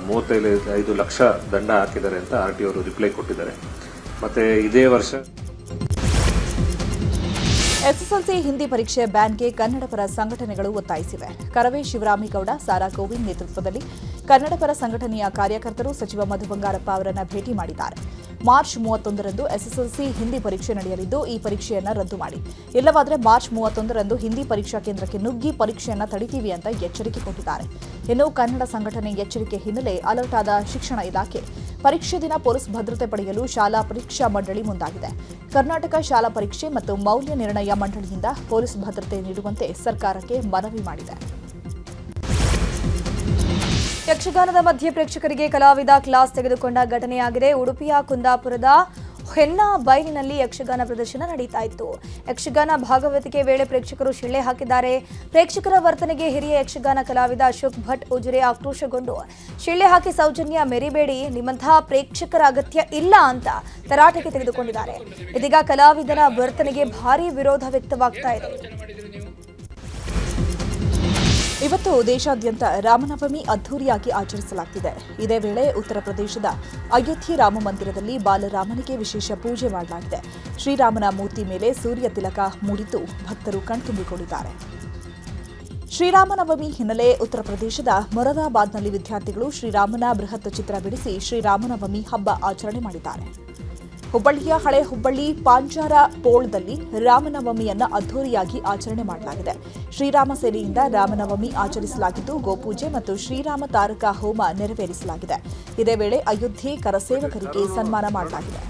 35 ಲಕ್ಷ ದಂಡ ಹಾಕಿದ್ದಾರೆ ಅಂತ RTO ಅವರು ರಿಪ್ಲೈ ಕೊಟ್ಟಿದ್ದಾರೆ. ಮತ್ತೆ ಇದೇ ವರ್ಷ
ಎಸ್ಎಸ್ಎಲ್ಸಿ ಹಿಂದಿ ಪರೀಕ್ಷೆ ಬ್ಯಾನ್ಗೆ ಕನ್ನಡ ಪರ ಸಂಘಟನೆಗಳು ಒತ್ತಾಯಿಸಿವೆ. ಕರವೇ ಶಿವರಾಮೇಗೌಡ, ಸಾರಾ ಗೋವಿಂದ್ ನೇತೃತ್ವದಲ್ಲಿ ಕನ್ನಡ ಪರ ಸಂಘಟನೆಯ ಕಾರ್ಯಕರ್ತರು ಸಚಿವ ಮಧು ಬಂಗಾರಪ್ಪ ಅವರನ್ನು ಭೇಟಿ ಮಾಡಿದ್ದಾರೆ. ಮಾರ್ಚ್ 31ರಂದು ಎಸ್ಎಸ್ಎಲ್ಸಿ ಹಿಂದಿ ಪರೀಕ್ಷೆ ನಡೆಯಲಿದ್ದು ಈ ಪರೀಕ್ಷೆಯನ್ನು ರದ್ದು ಮಾಡಿ, ಇಲ್ಲವಾದರೆ ಮಾರ್ಚ್ 31ರಂದು ಹಿಂದಿ ಪರೀಕ್ಷಾ ಕೇಂದ್ರಕ್ಕೆ ನುಗ್ಗಿ ಪರೀಕ್ಷೆಯನ್ನು ತಡಿತೀವಿ ಅಂತ ಎಚ್ಚರಿಕೆ ಕೊಟ್ಟಿದ್ದಾರೆ. ಇನ್ನು ಕನ್ನಡ ಸಂಘಟನೆ ಎಚ್ಚರಿಕೆ ಹಿನ್ನೆಲೆ ಅಲರ್ಟ್ ಆದ ಶಿಕ್ಷಣ ಇಲಾಖೆ ಪರೀಕ್ಷೆ ದಿನ ಪೊಲೀಸ್ ಭದ್ರತೆ ಪಡೆಯಲು ಶಾಲಾ ಪರೀಕ್ಷಾ ಮಂಡಳಿ ಮುಂದಾಗಿದೆ. ಕರ್ನಾಟಕ ಶಾಲಾ ಪರೀಕ್ಷೆ ಮತ್ತು ಮೌಲ್ಯ ನಿರ್ಣಯ ಮಂಡಳಿಯಿಂದ ಪೊಲೀಸ್ ಭದ್ರತೆ ನೀಡುವಂತೆ ಸರ್ಕಾರಕ್ಕೆ ಮನವಿ ಮಾಡಿದೆ.
ಯಕ್ಷಗಾನದ ಮಧ್ಯೆ ಪ್ರೇಕ್ಷಕರಿಗೆ ಕಲಾವಿದ ಕ್ಲಾಸ್ ತೆಗೆದುಕೊಂಡ ಘಟನೆಯಾಗಿದೆ. ಉಡುಪಿಯ ಕುಂದಾಪುರದ ಹೆನ್ನ ಬೈಲಿನಲ್ಲಿ ಯಕ್ಷಗಾನ ಪ್ರದರ್ಶನ ನಡೀತಾ ಇತ್ತು. ಯಕ್ಷಗಾನ ಭಾಗವತಿಕೆ ವೇಳೆ ಪ್ರೇಕ್ಷಕರು ಶಿಳ್ಳೆ ಹಾಕಿದ್ದಾರೆ. ಪ್ರೇಕ್ಷಕರ ವರ್ತನೆಗೆ ಹಿರಿಯ ಯಕ್ಷಗಾನ ಕಲಾವಿದ ಅಶೋಕ್ ಭಟ್ ಉಜಿರೆ ಆಕ್ರೋಶಗೊಂಡು ಶಿಳ್ಳೆ ಹಾಕಿ ಸೌಜನ್ಯ ಮೆರಿಬೇಡಿ, ನಿಮ್ಮಂತಹ ಪ್ರೇಕ್ಷಕರ ಅಗತ್ಯ ಇಲ್ಲ ಅಂತ ತರಾಟೆಗೆ ತೆಗೆದುಕೊಂಡಿದ್ದಾರೆ. ಇದೀಗ ಕಲಾವಿದನ ವರ್ತನೆಗೆ ಭಾರೀ ವಿರೋಧ ವ್ಯಕ್ತವಾಗ್ತಾ ಇದೆ.
ಇವತ್ತು ದೇಶಾದ್ಯಂತ ರಾಮನವಮಿ ಅದ್ದೂರಿಯಾಗಿ ಆಚರಿಸಲಾಗುತ್ತಿದೆ. ಇದೇ ವೇಳೆ ಉತ್ತರ ಪ್ರದೇಶದ ಅಯೋಧ್ಯೆ ರಾಮ ಮಂದಿರದಲ್ಲಿ ಬಾಲರಾಮನಿಗೆ ವಿಶೇಷ ಪೂಜೆ ಮಾಡಲಾಗಿದೆ. ಶ್ರೀರಾಮನ ಮೂರ್ತಿ ಮೇಲೆ ಸೂರ್ಯ ತಿಲಕ ಮೂಡಿದ್ದು ಭಕ್ತರು ಕಣ್ತುಂಬಿಕೊಂಡಿದ್ದಾರೆ. ಶ್ರೀರಾಮನವಮಿ ಹಿನ್ನೆಲೆ ಉತ್ತರ ಪ್ರದೇಶದ ಮೊರಾದಾಬಾದ್ನಲ್ಲಿ ವಿದ್ಯಾರ್ಥಿಗಳು ಶ್ರೀರಾಮನ ಬೃಹತ್ ಚಿತ್ರ ಬಿಡಿಸಿ ಶ್ರೀರಾಮನವಮಿ ಹಬ್ಬ ಆಚರಣೆ ಮಾಡಿದ್ದಾರೆ. ಹುಬ್ಬಳ್ಳಿಯ ಹಳೆ ಹುಬ್ಬಳ್ಳಿ ಪಾಂಚಾರ ಪೋಳದಲ್ಲಿ ರಾಮನವಮಿಯನ್ನ ಅದ್ದೂರಿಯಾಗಿ ಆಚರಣೆ ಮಾಡಲಾಗಿದೆ. ಶ್ರೀರಾಮ ಸೇನೆಯಿಂದ ರಾಮನವಮಿ ಆಚರಿಸಲಾಗಿದ್ದು ಗೋಪೂಜೆ ಮತ್ತು ಶ್ರೀರಾಮ ತಾರಕ ಹೋಮ ನೆರವೇರಿಸಲಾಗಿದೆ. ಇದೇ ವೇಳೆ ಅಯೋಧ್ಯೆ ಕರಸೇವಕರಿಗೆ ಸನ್ಮಾನ ಮಾಡಲಾಗಿದೆ.